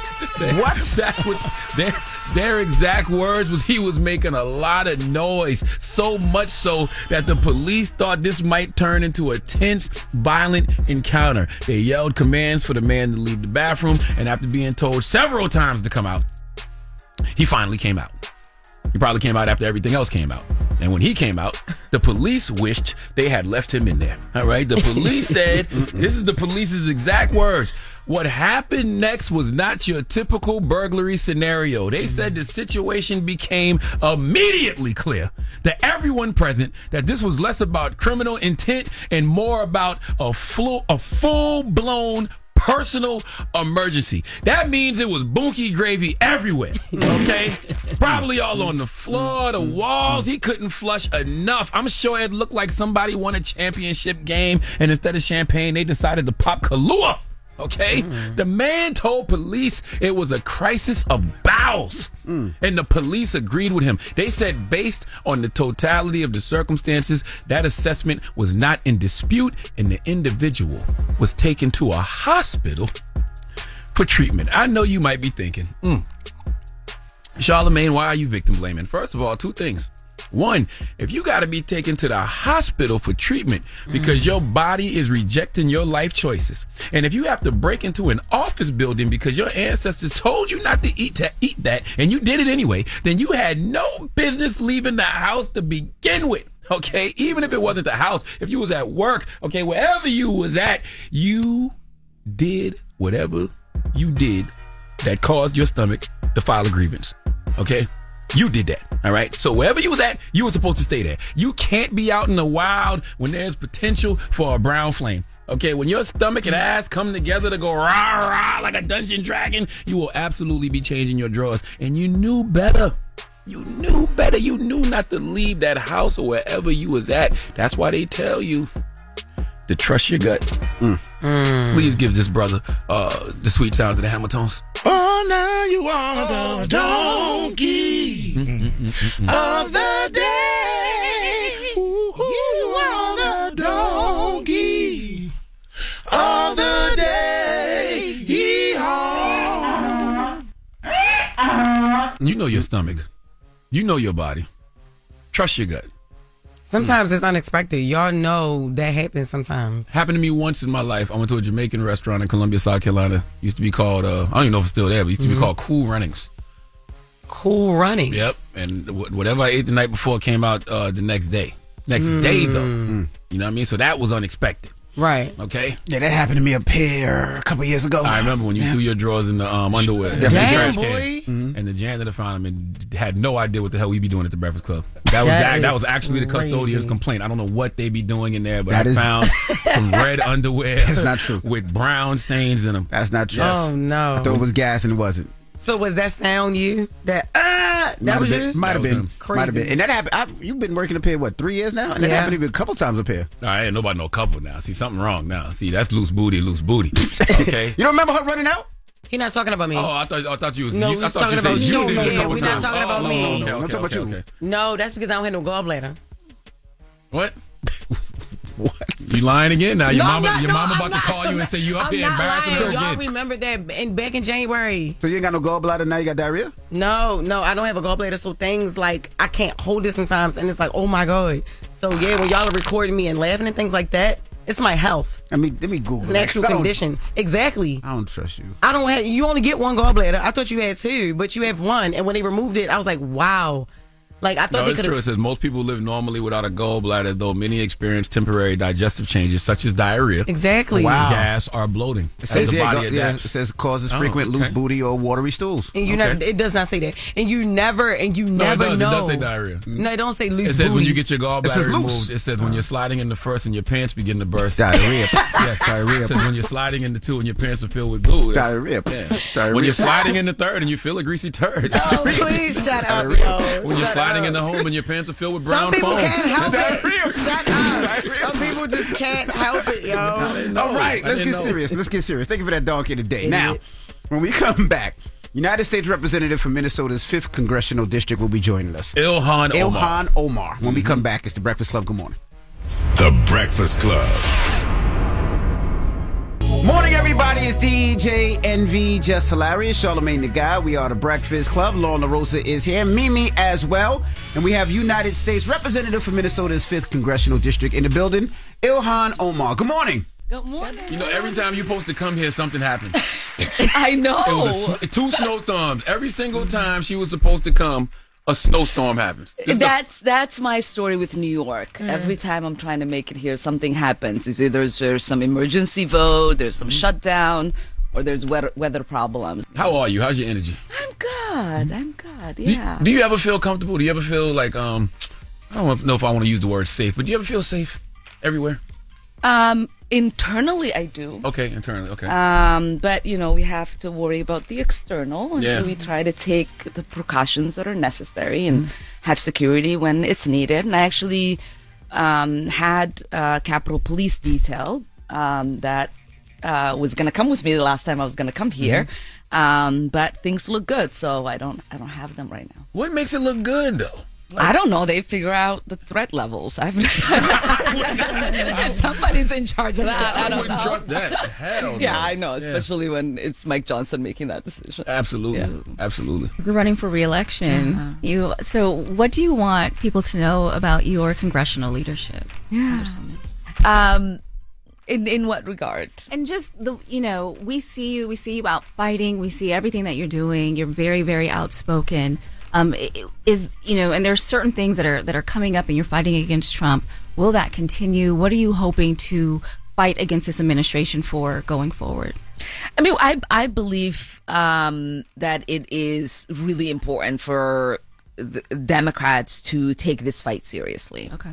What? That's what their exact words was he was making a lot of noise, so much so that the police thought this might turn into a tense, violent encounter. They yelled commands for the man to leave the bathroom, and after being told several times to come out, he finally came out. He probably came out after everything else came out. And when he came out, The police wished they had left him in there. All right. The police said, this is the police's exact words. What happened next was not your typical burglary scenario. They said the situation became immediately clear to everyone present that this was less about criminal intent and more about a full-blown personal emergency. That means it was bunkie gravy everywhere, okay? Probably all on the floor, the walls. He couldn't flush enough. I'm sure it looked like somebody won a championship game, and instead of champagne, they decided to pop Kahlua, okay? The man told police it was a crisis of bowels, and the police agreed with him. They said based on the totality of the circumstances, that assessment was not in dispute, and the individual was taken to a hospital for treatment. I know you might be thinking, Charlamagne, why are you victim blaming? First of all, two things. One, if you got to be taken to the hospital for treatment because your body is rejecting your life choices, and if you have to break into an office building because your ancestors told you not to eat that, and you did it anyway, then you had no business leaving the house to begin with. Okay, even if it wasn't the house, if you was at work, okay, wherever you was at, you did whatever you did that caused your stomach to file a grievance. Okay. You did that, all right? So wherever you was at, you were supposed to stay there. You can't be out in the wild when there's potential for a brown flame. Okay, when your stomach and ass come together to go rah-rah like a dungeon dragon, you will absolutely be changing your drawers. And you knew better. You knew better. You knew not to leave that house or wherever you was at. That's why they tell you to trust your gut. Please give this brother the sweet sounds of the Hamiltons. Oh, now you are the donkey of the day. You are the donkey of the day. Yee-haw. You know your stomach. You know your body. Trust your gut. Sometimes it's unexpected. Y'all know that happens sometimes. Happened to me once in my life. I went to a Jamaican restaurant in Columbia, South Carolina. Used to be called, I don't even know if it's still there, but it used to be called Cool Runnings. Cool Runnings? Yep. And whatever I ate the night before came out the next day. Next day, though. You know what I mean? So that was unexpected. Right. Okay? Yeah, that happened to me up here a couple years ago. I remember when you threw your drawers in the underwear. Damn, boy. And the janitor found them and had no idea what the hell we be doing at the Breakfast Club. That was actually the custodian's complaint. I don't know what they be doing in there, but I found some red underwear. That's not true. With brown stains in them. That's not true. Oh, no. I thought it was gas and it wasn't. So was that sound you? That was you? Might have been. Crazy. Might have been. And that happened. You've been working up here, what, 3 years now? And that happened to me a couple times up here. I ain't nobody no couple now. See, something wrong now. See, that's loose booty. Okay? You don't remember her running out? He not talking about me. Oh, I thought you was. No, I thought you said you did it a couple we're times. not talking about me. Okay, I'm talking about you. No, that's because I don't have no gallbladder. What? You lying again? Now your mama about I'm to call you and say you up here embarrassing her Y'all again. remember that back in January. So you ain't got no gallbladder, now you got diarrhea? No, I don't have a gallbladder, so things like I can't hold it sometimes, and it's like, oh my God. So yeah, when y'all are recording me and laughing and things like that, it's my health. Let me Google. It's an actual condition. Exactly. I don't trust you. I don't have. You only get one gallbladder. I thought you had two, but you have one. And when they removed it, I was like, wow. Like I thought they could have. It says most people live normally without a gallbladder, though many experience temporary digestive changes such as diarrhea, exactly, gas, or bloating. It says it says causes frequent loose booty or watery stools. And it does not say that. And you never know. It does say diarrhea. No, it don't say loose. It says booty. when you get your gallbladder removed. Loose. It says when you're sliding in the first and your pants begin to burst. Diarrhea. Yes, diarrhea. It says when you're sliding in the two and your pants are filled with glue. Diarrhea. Diarrhea. When you're sliding in the third and you feel a greasy turd. Oh, please shut up, yo. When you're sliding in the home and your pants are filled with brown foam. Some people can't help it. Shut up. Some people just can't help it, yo. All right, let's get serious. Thank you for that donkey today. Now, when we come back, United States Representative from Minnesota's 5th Congressional District will be joining us. Ilhan Omar. When we come back, it's The Breakfast Club. Good morning. The Breakfast Club. Morning, everybody. It's DJ NV, Jess Hilarious, Charlamagne the Guy. We are The Breakfast Club. Loren LoRosa is here. Mimi as well. And we have United States Representative from Minnesota's 5th Congressional District in the building, Ilhan Omar. Good morning. Good morning. You know, every time you're supposed to come here, something happens. I know. It was 2 snowstorms. Every single time she was supposed to come, a snowstorm happens. That's my story with New York. Every time I'm trying to make it here, something happens. It's either there's some emergency vote, there's some shutdown, or there's weather problems. How are you? How's your energy? I'm good. Yeah. Do you ever feel comfortable? Do you ever feel like I don't know if I want to use the word safe, but do you ever feel safe everywhere? Internally, I do. Okay, internally. Okay. But we have to worry about the external, and so we try to take the precautions that are necessary and have security when it's needed. And I actually had Capitol Police detail that was going to come with me the last time I was going to come here. But things look good, so I don't have them right now. What makes it look good, though? I don't know. They figure out the threat levels. Somebody's in charge of that. I don't know. Trust that. Hell no. Yeah, I know, especially when it's Mike Johnson making that decision. Absolutely, absolutely. You're running for re-election. So what do you want people to know about your congressional leadership? Yeah. In what regard? And just we see you out fighting. We see everything that you're doing. You're very, very outspoken. And there's certain things that are coming up, and you're fighting against Trump. Will that continue? What are you hoping to fight against this administration for going forward? I mean, I believe that it is really important for the Democrats to take this fight seriously. Okay.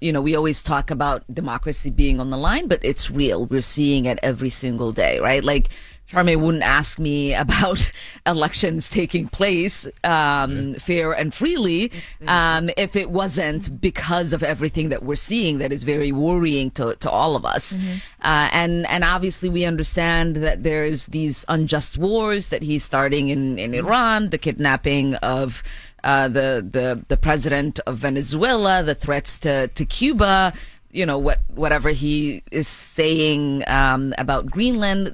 We always talk about democracy being on the line, but it's real. We're seeing it every single day, right? Like, Charlamagne wouldn't ask me about elections taking place fair and freely if it wasn't because of everything that we're seeing that is very worrying to all of us. And obviously we understand that there's these unjust wars that he's starting in Iran, the kidnapping of the president of Venezuela, the threats to Cuba, whatever he is saying about Greenland,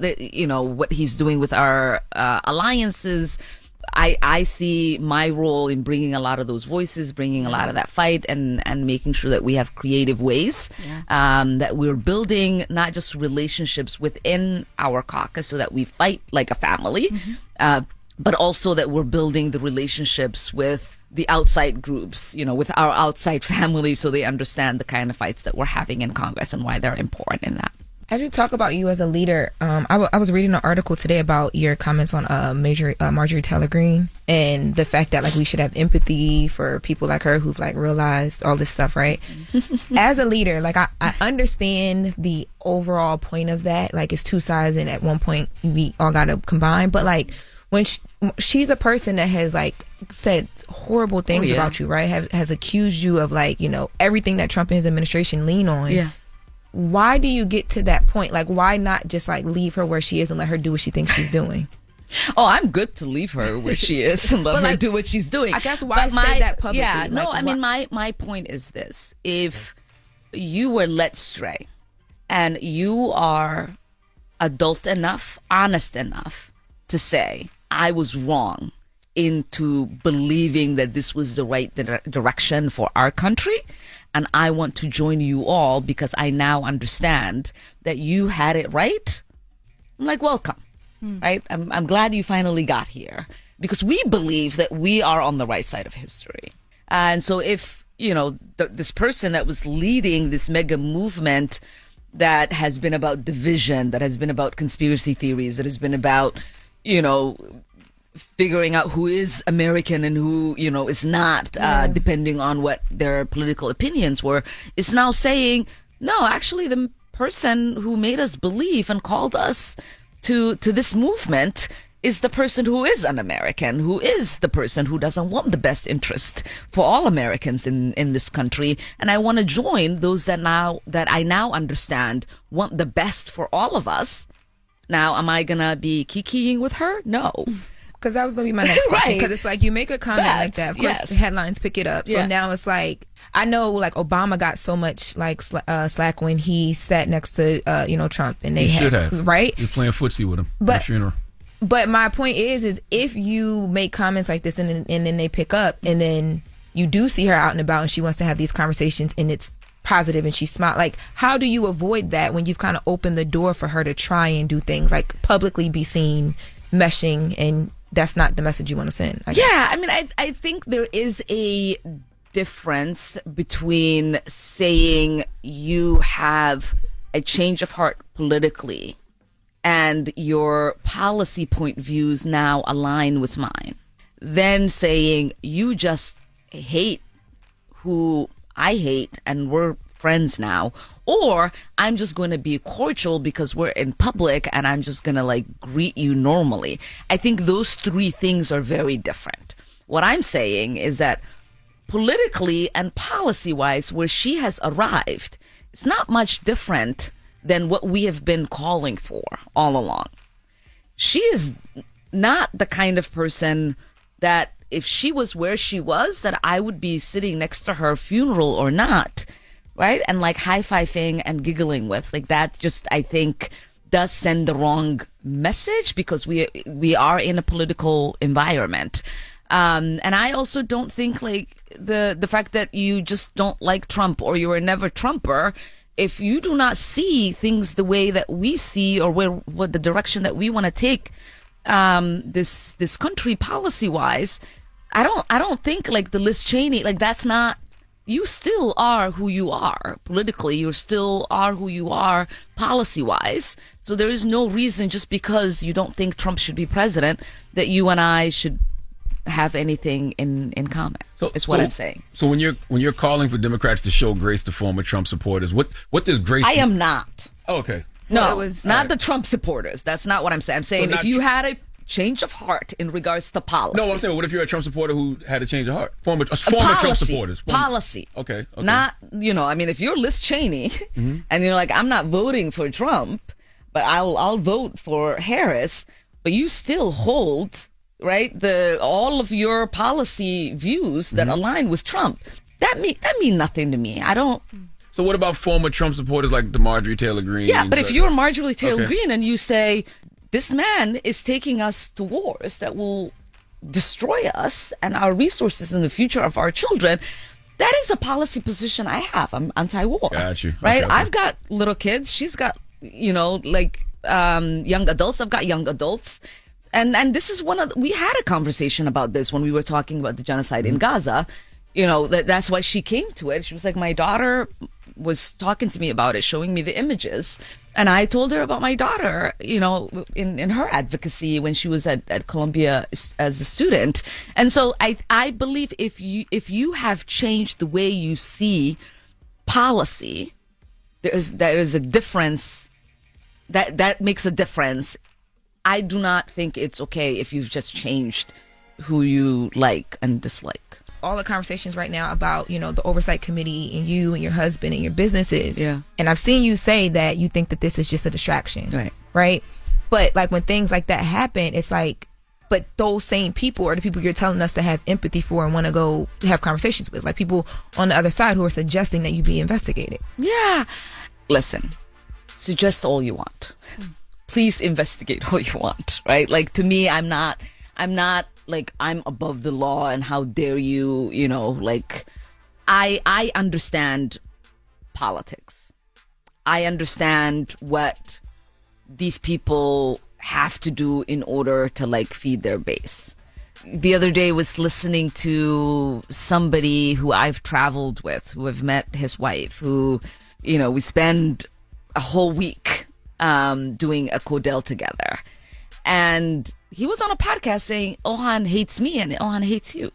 what he's doing with our alliances. I see my role in bringing a lot of those voices, bringing a lot of that fight, and making sure that we have creative ways that we're building not just relationships within our caucus so that we fight like a family, but also that we're building the relationships with the outside groups, with our outside family, so they understand the kind of fights that we're having in Congress and why they're important in that. As you talk about you as a leader, I was reading an article today about your comments on Marjorie Taylor Greene and the fact that we should have empathy for people like her who've realized all this stuff, right? As a leader, I understand the overall point of that. It's two sides, and at one point we all got to combine. But when she's a person that has said horrible things about you, right? Has accused you of everything that Trump and his administration lean on. Yeah. Why do you get to that point? Why not just leave her where she is and let her do what she thinks she's doing? Oh, I'm good to leave her where she is and let her do what she's doing. I guess why say that publicly? Yeah, my point is this. If you were led astray and you are adult enough, honest enough to say, I was wrong into believing that this was the right direction for our country, and I want to join you all because I now understand that you had it right, I'm welcome, right? I'm glad you finally got here because we believe that we are on the right side of history. And so if, this person that was leading this mega movement that has been about division, that has been about conspiracy theories, that has been about, figuring out who is American and who, is not, depending on what their political opinions were, is now saying, no, actually the person who made us believe and called us to this movement is the person who is un-American, who is the person who doesn't want the best interest for all Americans in this country. And I want to join those that I now understand want the best for all of us. Now, am I going to be kikiing with her? No. Because that was going to be my next question. Because it's you make a comment like that. Of course, the headlines pick it up. So now it's I know Obama got so much slack when he sat next to Trump, and they should have, right. You're playing footsie with him at the funeral. But my point is if you make comments like this and then they pick up, and then you do see her out and about, and she wants to have these conversations, and it's positive and she smiles, how do you avoid that when you've kind of opened the door for her to try and do things publicly be seen meshing and that's not the message you want to send. Yeah, I mean, I think there is a difference between saying you have a change of heart politically and your policy point views now align with mine, then saying you just hate who I hate and we're friends now, or I'm just going to be cordial because we're in public and I'm just going to like greet you normally. I think those three things are very different. What I'm saying is that politically and policy-wise, where she has arrived, it's not much different than what we have been calling for all along. She is not the kind of person that if she was where she was, that I would be sitting next to her funeral or not, right? And like high-fiving and giggling with. Like that just, I think, does send the wrong message because we are in a political environment. And I also don't think like the fact that you just don't like Trump or you were never Trumper, if you do not see things the way that we see or what the direction that we want to take this country policy wise, I don't think like the Liz Cheney, like that's not, you still are who you are politically, you still are who you are policy wise. So there is no reason just because you don't think Trump should be president that you and I should have anything in common. Is what I'm saying. So when you're calling for Democrats to show grace to former Trump supporters, what does grace? I am not. Oh, okay. No, it was not the Trump supporters. That's not what I'm saying. I'm saying if you had a change of heart in regards to policy. No, I'm saying, what if you're a Trump supporter who had a change of heart? Former Trump supporters. Policy. Okay. Not, I mean, if you're Liz Cheney and you're like, I'm not voting for Trump, but I'll vote for Harris, but you still hold, right, all of your policy views that align with Trump. That mean nothing to me. I don't. So what about former Trump supporters like the Marjorie Taylor Greene? Yeah, but if you're Marjorie Taylor Greene and you say, this man is taking us to wars that will destroy us and our resources and the future of our children, that is a policy position I have. I'm anti-war. Got you. Right? Okay. I've got little kids. She's got, young adults. I've got young adults. And this is we had a conversation about this when we were talking about the genocide in Gaza. That's why she came to it. She was like, my daughter was talking to me about it, showing me the images. And I told her about my daughter, in her advocacy when she was at Columbia as a student. And so I believe if you have changed the way you see policy, there is a difference that makes a difference. I do not think it's okay if you've just changed who you like and dislike. All the conversations right now about, the oversight committee and you and your husband and your businesses. Yeah. And I've seen you say that you think that this is just a distraction. Right. Right. But like when things like that happen, it's like, but those same people are the people you're telling us to have empathy for and want to go have conversations with. Like people on the other side who are suggesting that you be investigated. Yeah. Listen, suggest all you want. Please investigate all you want. Right. Like to me, I'm not like I'm above the law and how dare you, I understand politics. I understand what these people have to do in order to like feed their base. The other day was listening to somebody who I've traveled with, who have met his wife, who, we spend a whole week doing a Codel together. And he was on a podcast saying Ilhan hates me and Ilhan hates you.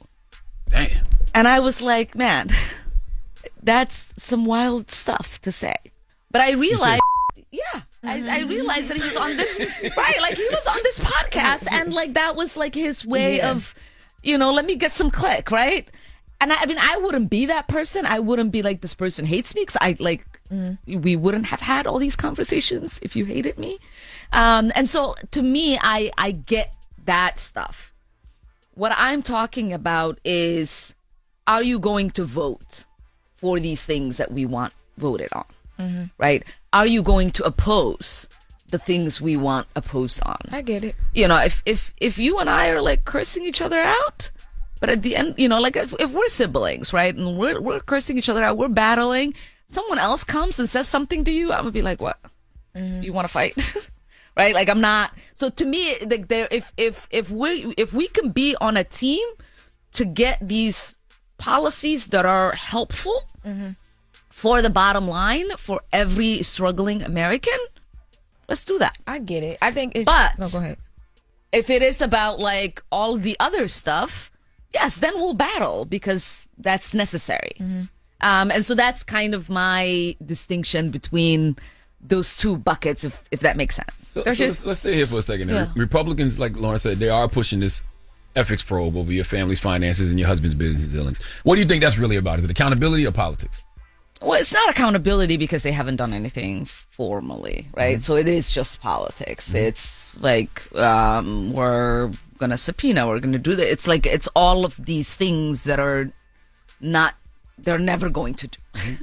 Damn. And I was like, man, that's some wild stuff to say. But I realized, I realized that he was on this, right? Like he was on this podcast and like that was like his way of, let me get some click, right? And I wouldn't be that person. I wouldn't be like, this person hates me because we wouldn't have had all these conversations if you hated me. And so to me, I get that stuff. What I'm talking about is, are you going to vote for these things that we want voted on? Mm-hmm. Right? Are you going to oppose the things we want opposed on? I get it. If you and I are like cursing each other out, but at the end, like if we're siblings, right? And we're cursing each other out, we're battling. Someone else comes and says something to you, I'm gonna be like, what? Mm-hmm. You want to fight? right? Like I'm not. So to me, like if we can be on a team to get these policies that are helpful for the bottom line for every struggling American, let's do that. I get it. I think it's. But no, go ahead. If it is about like all the other stuff, yes, then we'll battle because that's necessary. And so that's kind of my distinction between those two buckets, if that makes sense. So let's stay here for a second. Yeah. Republicans, like Loren said, they are pushing this ethics probe over your family's finances and your husband's business dealings. What do you think that's really about? Is it accountability or politics? Well, it's not accountability because they haven't done anything formally, right? So it is just politics. It's like we're going to subpoena, we're going to do that. It's like it's all of these things that are not, they're never going to do.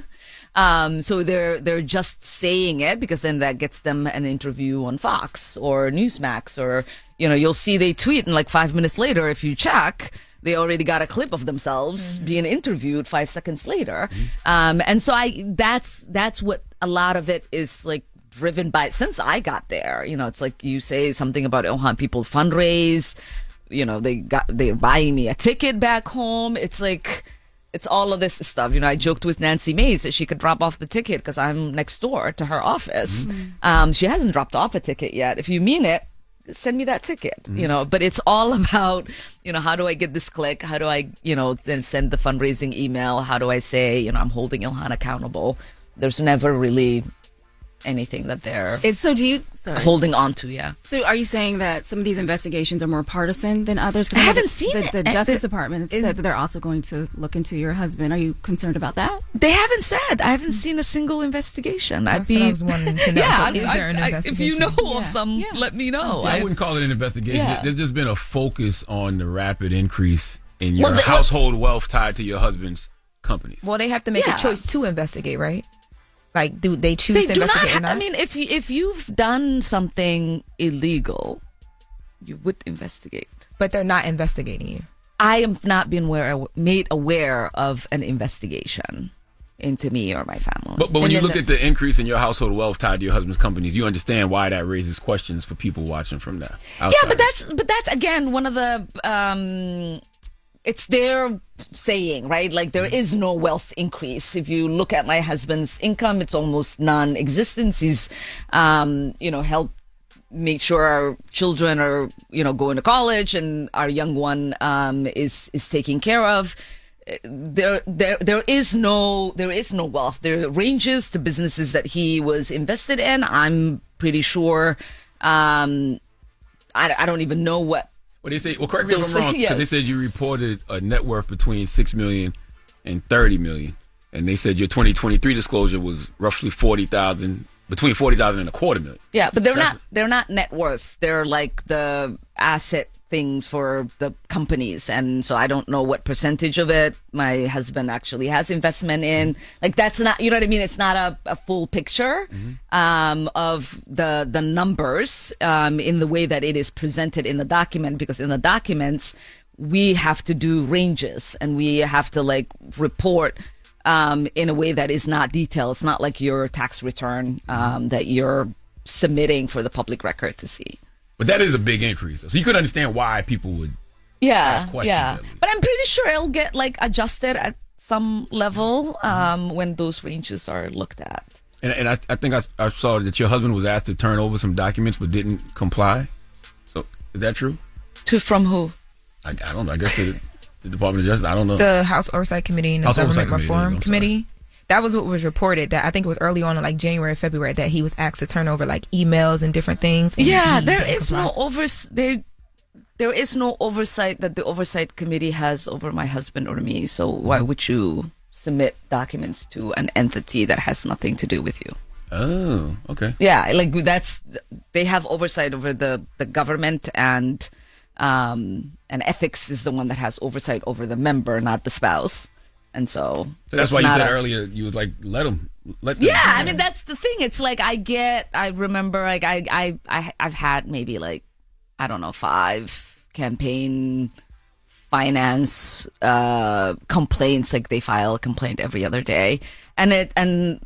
So they're just saying it because then that gets them an interview on Fox or Newsmax, or you'll see they tweet and like 5 minutes later, if you check, they already got a clip of themselves being interviewed 5 seconds later. And so that's what a lot of it is like driven by since I got there. It's like you say something about Ilhan, people fundraise, they're buying me a ticket back home. It's like, it's all of this stuff. I joked with Nancy Mace that she could drop off the ticket because I'm next door to her office. She hasn't dropped off a ticket yet. If you mean it, send me that ticket, but it's all about, how do I get this click? How do I, then send the fundraising email? How do I say, I'm holding Ilhan accountable? There's never really anything that they're holding on to. Yeah. So are you saying that some of these investigations are more partisan than others? I haven't seen the Justice Department has said that they're also going to look into your husband. Are you concerned about that? They haven't said. I haven't seen a single investigation. That's what I was wanting to know. Yeah, so is there an investigation? If you know of some, let me know. I wouldn't call it an investigation. Yeah. There's just been a focus on the rapid increase in your household wealth tied to your husband's companies. Well, they have to make a choice to investigate, right? Like, do they choose to investigate or not? I mean, if you've done something illegal, you would investigate. But they're not investigating you. I have not been made aware of an investigation into me or my family. But when you look at the increase in your household wealth tied to your husband's companies, you understand why that raises questions for people watching from that. Yeah, but that's again one of the. It's their saying, right? Like there is no wealth increase. If you look at my husband's income, it's almost non-existent. He's, helped make sure our children are, going to college and our young one is taken care of. There is no wealth. There are ranges to businesses that he was invested in. I'm pretty sure. I don't even know what. Well, they say. Well, correct me if I'm wrong. Because they said you reported a net worth between $6 million and $30 million, and they said your 2023 disclosure was roughly $40,000, between $40,000 and $250,000. Yeah, but they're not net worths. They're like the asset things for the companies, and so I don't know what percentage of it my husband actually has investment in. Like that's not, you know what I mean? It's not a full picture of the numbers in the way that it is presented in the document, because in the documents we have to do ranges and we have to like report in a way that is not detailed. It's not like your tax return that you're submitting for the public record to see. But that is a big increase. So you could understand why people would ask questions. Yeah. But I'm pretty sure it'll get like adjusted at some level when those ranges are looked at. And I think I saw that your husband was asked to turn over some documents but didn't comply. So is that true? From who? I don't know. I guess the Department of Justice. I don't know. The House Oversight Committee and the Government Reform Committee. That was what was reported. That I think it was early on in like January, February, that he was asked to turn over like emails and different things. And there is no oversight that the Oversight Committee has over my husband or me. So why would you submit documents to an entity that has nothing to do with you? Oh, okay. Yeah, like they have oversight over the government, and ethics is the one that has oversight over the member, not the spouse. And so that's why you said earlier you would like let them. Yeah, I mean that's the thing. It's like I remember like I've had maybe like I don't know 5 campaign finance complaints. Like they file a complaint every other day, and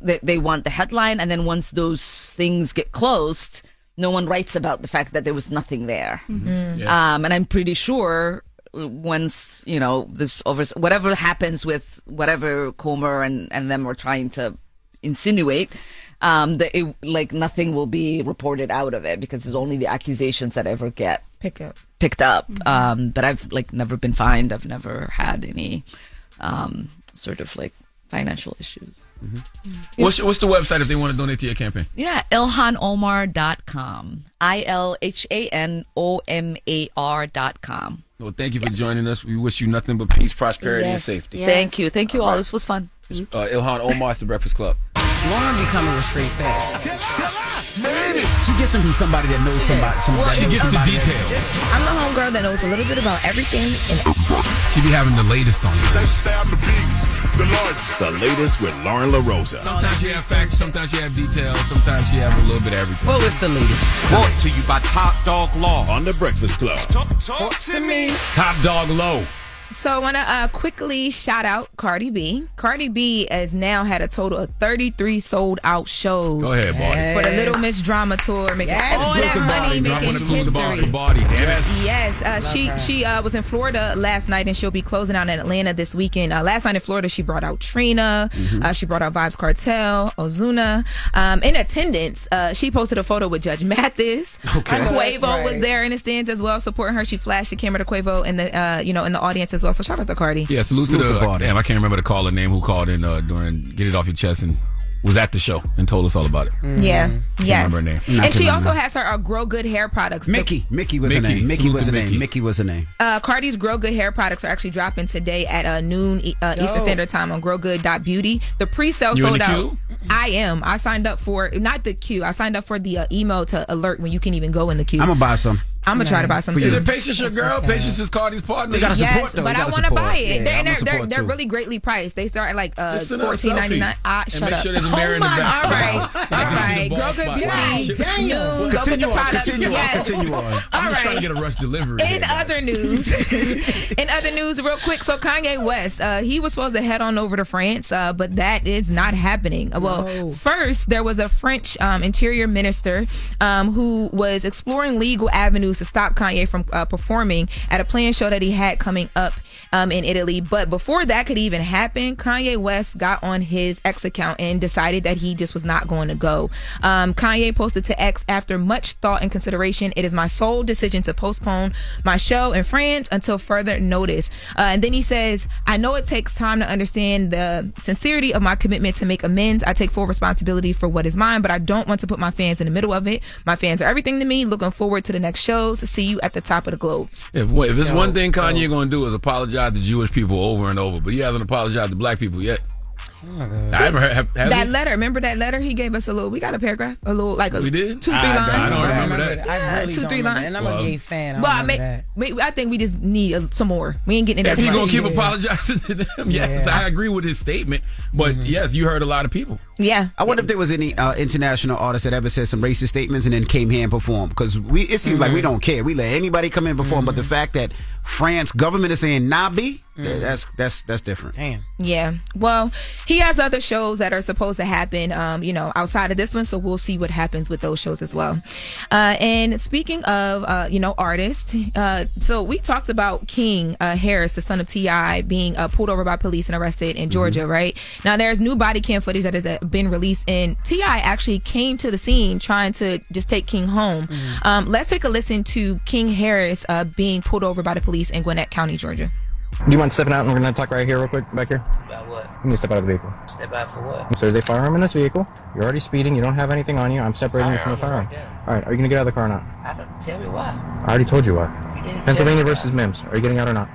they want the headline, and then once those things get closed, no one writes about the fact that there was nothing there. Mm-hmm. And I'm pretty sure once, this whatever happens with whatever Comer and them are trying to insinuate, that nothing will be reported out of it because it's only the accusations that ever get picked up. Mm-hmm. But I've never been fined. I've never had any sort of financial issues. Mm-hmm. What's the website if they want to donate to your campaign? Yeah, IlhanOmar.com. ILHANOMAR.com. Well, thank you for joining us. We wish you nothing but peace, prosperity, and safety. Yes. Thank you all. This was fun. Ilhan Omar, it's the Breakfast Club. Loren be coming with straight facts. She gets them from somebody that knows somebody. She gets the details. I'm the homegirl that knows a little bit about everything. She be having the latest on you. The latest with Loren LoRosa. Sometimes she have facts, sometimes she have details, sometimes she have a little bit of everything. Well, it's the latest. Brought to you by Top Dog Law. On the Breakfast Club. Talk to me. Top Dog Low. So I want to quickly shout out Cardi B. Cardi B has now had a total of 33 sold out shows. Go ahead, Barty. For the Little Miss Drama Tour, making all that money, making history. Yes, she was in Florida last night and she'll be closing out in Atlanta this weekend. Last night in Florida, she brought out Trina. She brought out Vybz Kartel, Ozuna. In attendance, she posted a photo with Judge Mathis. Quavo was there in the stands as well, supporting her. She flashed the camera to Quavo in the in the audience as well. So shout out to Cardi. Yeah, salute to the damn, I can't remember the caller name who called in during Get It Off Your Chest and was at the show and told us all about it. Yeah, Can't remember her name. And she also has her Grow Good hair products. Mickey was her name. Mickey was her name. Cardi's Grow Good hair products are actually dropping today at noon Eastern Standard Time on growgood.beauty. The pre-sale sold out. I am. I signed up for not the queue. I signed up for the email to alert when you can even go in the queue. I'm gonna buy some. I'm gonna try to buy some too. Is it Patience your girl? Patience is Cardi's partner. They gotta support yes, though. but I want to buy it. Yeah, they're really greatly priced. They start at like $14.99. Shut up. Sure there's a mirror in the back. All right. Grow Good beauty. Go get the products. Continue on. I'm just trying to get a rush delivery. In other news, real quick. So Kanye West, he was supposed to head on over to France, but that is not happening. Well, first there was a French interior minister who was exploring legal avenues to stop Kanye from performing at a planned show that he had coming up in Italy. But before that could even happen, Kanye West got on his X account and decided that he just was not going to go. Kanye posted to X, after much thought and consideration, it is my sole decision to postpone my show in France until further notice. And then he says, I know it takes time to understand the sincerity of my commitment to make amends. I take full responsibility for what is mine, but I don't want to put my fans in the middle of it. My fans are everything to me. Looking forward to the next shows. See you at the top of the globe. If it's one thing Kanye going to do is apologize to Jewish people over and over, but he hasn't apologized to black people yet. I haven't heard that letter. Remember that letter he gave us? We got a paragraph, we did 2-3 lines. I don't remember that. I really 2-3 lines. And I'm a gay fan. I think we just need some more. We ain't getting it. If you're gonna keep apologizing to them, yes, I agree with his statement. But yes, you heard a lot of people. Yeah. I wonder if there was any international artist that ever said some racist statements and then came here and performed, because it seems like we don't care. We let anybody come in and perform, but the fact that France government is saying nah, that's different. Damn. Yeah. Well, he has other shows that are supposed to happen, outside of this one. So we'll see what happens with those shows as well. And speaking of, artists, so we talked about King Harris, the son of T.I., being pulled over by police and arrested in Georgia, right? Now there's new body cam footage that has been released, and T.I. actually came to the scene trying to just take King home. Let's take a listen to King Harris being pulled over by the police in Gwinnett County, Georgia. Do you mind stepping out and we're going to talk right here real quick back here? About what? You need to step out of the vehicle. Step out for what? So there's a firearm in this vehicle. You're already speeding. You don't have anything on you. I'm separating you from the firearm. All right. Are you going to get out of the car or not? Tell me why. I already told you why. You didn't Pennsylvania versus Mims. Are you getting out or not?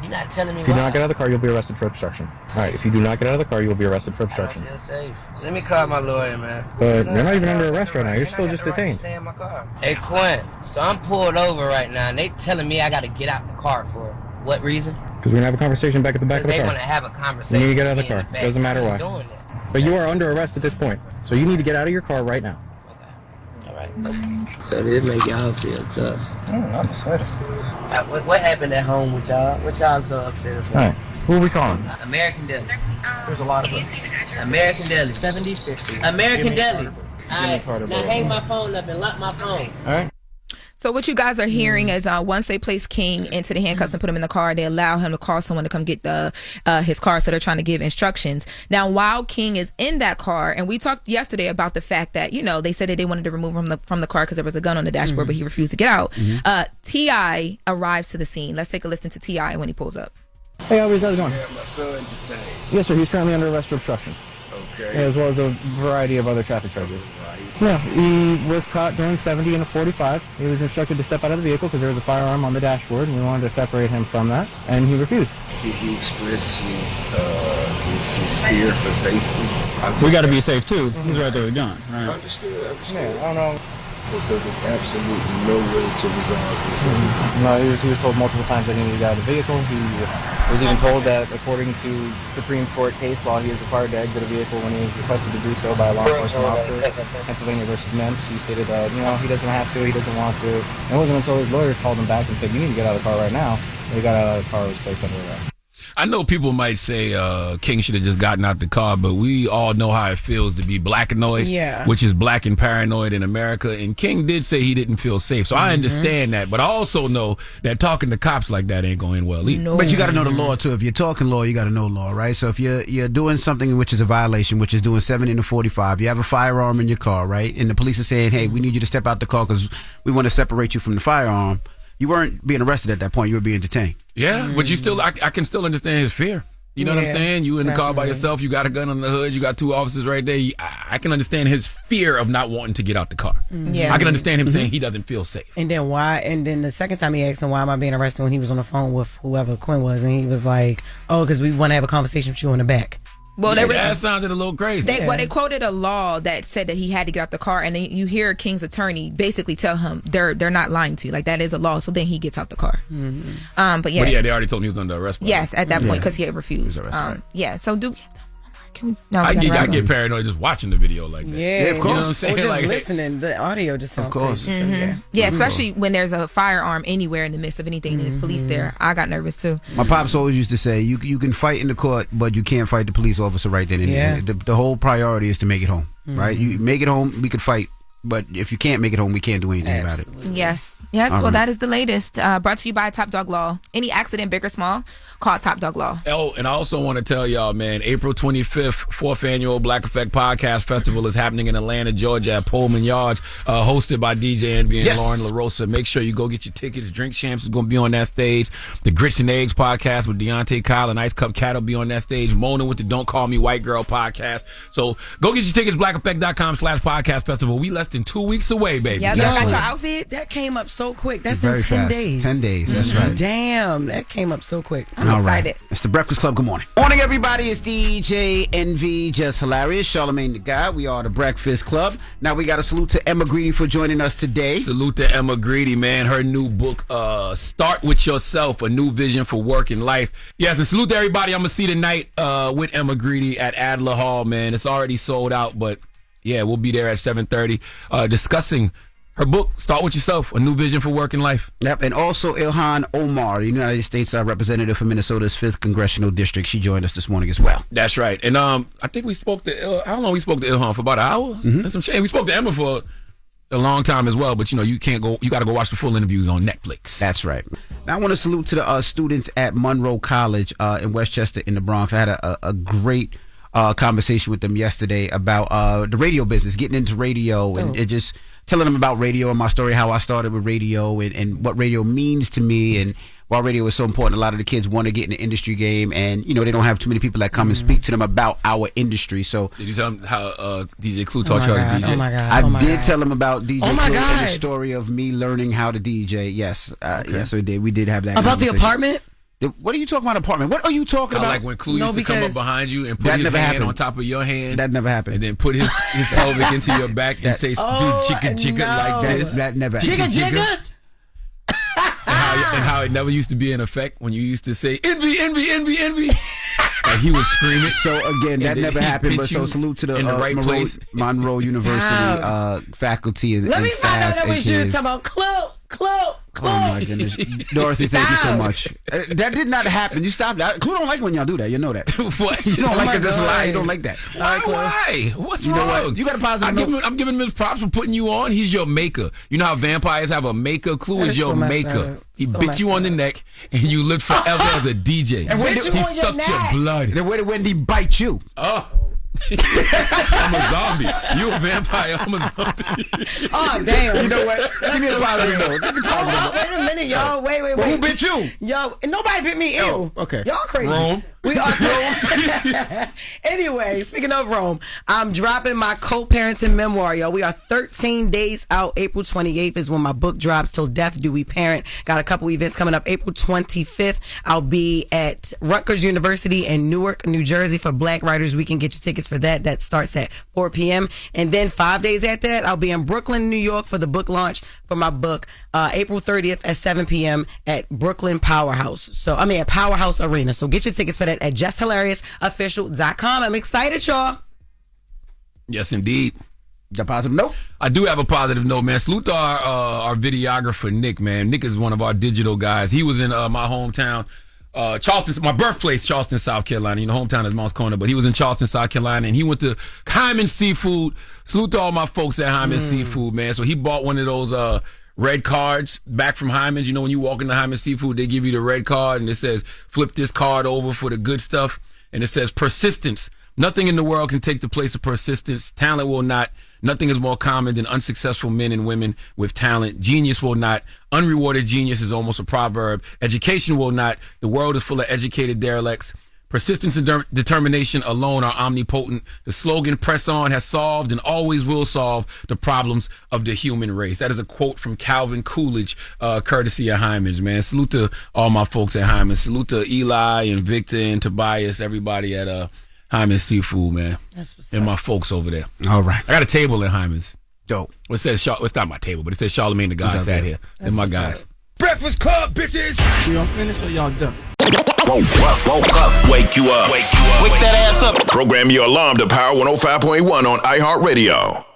You're not telling me why. If you do not get out of the car, you'll be arrested for obstruction. All right. If you do not get out of the car, you will be arrested for obstruction. I don't feel safe. Let me call my lawyer, man. But you're not even under arrest right now. You're still just detained. Stay in my car. Hey, Quinn. So I'm pulled over right now, and they telling me I got to get out the car for what reason? Because we're going to have a conversation back at the back of the car. They want to have a conversation. You need to get out of the car. Doesn't matter why. But you are under arrest at this point. So you need to get out of your car right now. Okay. All right. So this make y'all feel tough. I'm excited. What happened at home with y'all? What y'all so upset about? All right. Who are we calling? American Deli. There's a lot of us. American Deli. 70-50. American Deli. Now hang my phone up and lock my phone. All right. So what you guys are hearing is once they place King into the handcuffs and put him in the car, they allow him to call someone to come get his car. So they're trying to give instructions. Now, while King is in that car, and we talked yesterday about the fact that, they said that they wanted to remove him from the car because there was a gun on the dashboard, but he refused to get out. T.I. arrives to the scene. Let's take a listen to T.I. when he pulls up. Hey, how's it going? My son detained. Yes, sir. He's currently under arrest for obstruction. Okay. As well as a variety of other traffic charges. Yeah, he was caught doing 70 in a 45. He was instructed to step out of the vehicle because there was a firearm on the dashboard, and we wanted to separate him from that, and he refused. Did he express his fear for safety? We got to be safe too. He's right there with a gun. Right. Understood. Yeah, I don't know. So there's absolutely no way to resolve this. No, he was told multiple times that he needed to get out of the vehicle. He was even told that, according to Supreme Court case law, he is required to exit a vehicle when he is requested to do so by a law enforcement officer. Pennsylvania versus Memph, he stated that, he doesn't have to, he doesn't want to. And it wasn't until his lawyer called him back and said, you need to get out of the car right now. He got out of the car, was placed under arrest. I know people might say King should have just gotten out the car, but we all know how it feels to be blackanoid, which is black and paranoid in America. And King did say he didn't feel safe. So I understand that. But I also know that talking to cops like that ain't going well either. But you got to know the law, too. If you're talking law, you got to know law, right? So if you're doing something which is a violation, which is doing 70 in a 45, you have a firearm in your car, right? And the police are saying, hey, we need you to step out the car because we want to separate you from the firearm. You weren't being arrested at that point. You were being detained. Yeah, but you still, I can still understand his fear. You know what I'm saying? You in the car by yourself. You got a gun on the hood. You got two officers right there. I can understand his fear of not wanting to get out the car. Yeah. I can understand him saying he doesn't feel safe. And then why? And then the second time he asked him, why am I being arrested, when he was on the phone with whoever Quinn was, and he was like, oh, because we want to have a conversation with you in the back. Well, that sounded a little crazy. They quoted a law that said that he had to get out the car, and then you hear King's attorney basically tell him they're not lying to you, like that is a law. So then he gets out the car. But yeah, they already told me he was under arrest. Yes, at that point because he had refused. Yeah, so I get paranoid just watching the video like that. Yeah, of course. You know what I'm saying? Or just like, listening. The audio just sounds crazy. So yeah, especially when there's a firearm anywhere in the midst of anything and there's police there. I got nervous too. My pops always used to say, you can fight in the court, but you can't fight the police officer right then and there. The whole priority is to make it home, right? You make it home, we could fight. But if you can't make it home, we can't do anything about it. Yes. Well, that is the latest. Brought to you by Top Dog Law. Any accident, big or small, call Top Dog Law. Oh, and I also want to tell y'all, man, April 25th, 4th annual Black Effect Podcast Festival is happening in Atlanta, Georgia at Pullman Yards, hosted by DJ Envy and Loren LoRosa. Make sure you go get your tickets. Drink Champs is going to be on that stage. The Grits and Eggs podcast with Deontay Kyle and Ice Cup Cat will be on that stage. Mona with the Don't Call Me White Girl podcast. So go get your tickets, blackeffect.com/podcast festival. We less than 2 weeks away, baby. Yeah, y'all got your outfits? That came up so quick. That's very in 10 fast. days. 10 days, that's right. Damn, that came up so quick. I'm All excited. Right. It's the Breakfast Club. Good morning. Morning, everybody. It's DJ NV, Jess Hilarious, Charlamagne the Guy. We are the Breakfast Club. Now we got a salute to Emma Grede for joining us today. Salute to Emma Grede, man. Her new book, Start With Yourself, A New Vision for Work and Life. Yes, and salute to everybody I'm going to see tonight with Emma Grede at Adler Hall, man. It's already sold out, but yeah, we'll be there at 7:30 discussing her book, Start With Yourself, A New Vision for Work and Life. Yep, and also Ilhan Omar, the United States representative for Minnesota's 5th Congressional District. She joined us this morning as well. That's right. And I think we spoke to how long we spoke to Ilhan? For about an hour? That's some shame. We spoke to Emma for a long time as well, but you got to go watch the full interviews on Netflix. That's right. Now I want to salute to the students at Monroe College in Westchester in the Bronx. I had a great conversation with them yesterday about the radio business, getting into radio and just telling them about radio and my story, how I started with radio and what radio means to me, and why radio is so important. A lot of the kids want to get in the industry game, and they don't have too many people that come and speak to them about our industry. So did you tell them how DJ Clue taught you how to DJ? Oh my God! I did tell them about DJ Clue and the story of me learning how to DJ. Yes, yes, we did. We did have that about the apartment. What are you talking about, apartment? What are you talking about? Like when Clue used to come up behind you and put his hand on top of your hand. That never happened. And then put his pelvic into your back and say, do chicka chicka like this. That never happened. Chicka chicka? And how it never used to be in effect when you used to say, envy, envy, envy, envy. Like he was screaming. So again, that never happened. But so salute to the right place. Monroe University faculty and Let me staff. find out that was you talking about Clue. Oh my goodness, Dorothy, thank you so much. That did not happen. You stopped that. Clue don't like when y'all do that. You know that. What? You don't like it. That's a lie. You don't like that. Why? What's wrong? What? You got a positive. I'm giving him his props for putting you on. He's your maker. You know how vampires have a maker? Clue is your maker. He bit you on the neck, and you lived forever as a DJ. And he sucked your blood. Then where did he bite you? Oh. I'm a zombie. You a vampire. I'm a zombie. Oh, damn. You know what? Give me a positive note. Wait a minute, y'all. Wait. Well, who bit you? Yo, nobody bit me. Ew. Okay. Y'all crazy. Rome. We are Anyway, speaking of Rome, I'm dropping my co-parenting memoir, y'all. We are 13 days out. April 28th is when my book drops. Till Death Do We Parent. Got a couple events coming up. April 25th, I'll be at Rutgers University in Newark, New Jersey for Black Writers Week. Get your tickets for that. That starts at 4 p.m. And then 5 days after that, I'll be in Brooklyn, New York for the book launch for my book. April 30th at 7 p.m. at Brooklyn Powerhouse. At Powerhouse Arena. So get your tickets for that at JessHilariousOfficial.com. I'm excited, y'all. Yes, indeed. Got a positive note? I do have a positive note, man. Salute to our videographer, Nick, man. Nick is one of our digital guys. He was in my hometown, Charleston, my birthplace, Charleston, South Carolina. You know, hometown is Mounts Corner, but he was in Charleston, South Carolina, and he went to Hyman Seafood. Salute to all my folks at Hyman Seafood, man. So he bought one of those red cards back from Hyman's. You know, when you walk into Hyman Seafood, they give you the red card, and it says, flip this card over for the good stuff. And it says, persistence. Nothing in the world can take the place of persistence. Talent will not. Nothing is more common than unsuccessful men and women with talent. Genius will not. Unrewarded genius is almost a proverb. Education will not. The world is full of educated derelicts. Persistence and determination alone are omnipotent. The slogan, press on, has solved and always will solve the problems of the human race. That is a quote from Calvin Coolidge, courtesy of Hyman's, man. Salute to all my folks at Hyman's. Salute to Eli and Victor and Tobias, everybody at Hyman's Seafood, man. That's what's and my folks over there. All right. I got a table at Hyman's. Dope. It says, it's not my table, but it says Charlamagne the God sat here. They're my guys. Breakfast Club, bitches. Y'all finished or y'all done? Woke up. Wake you up. Wake that ass up. Program your alarm to Power 105.1 on iHeartRadio.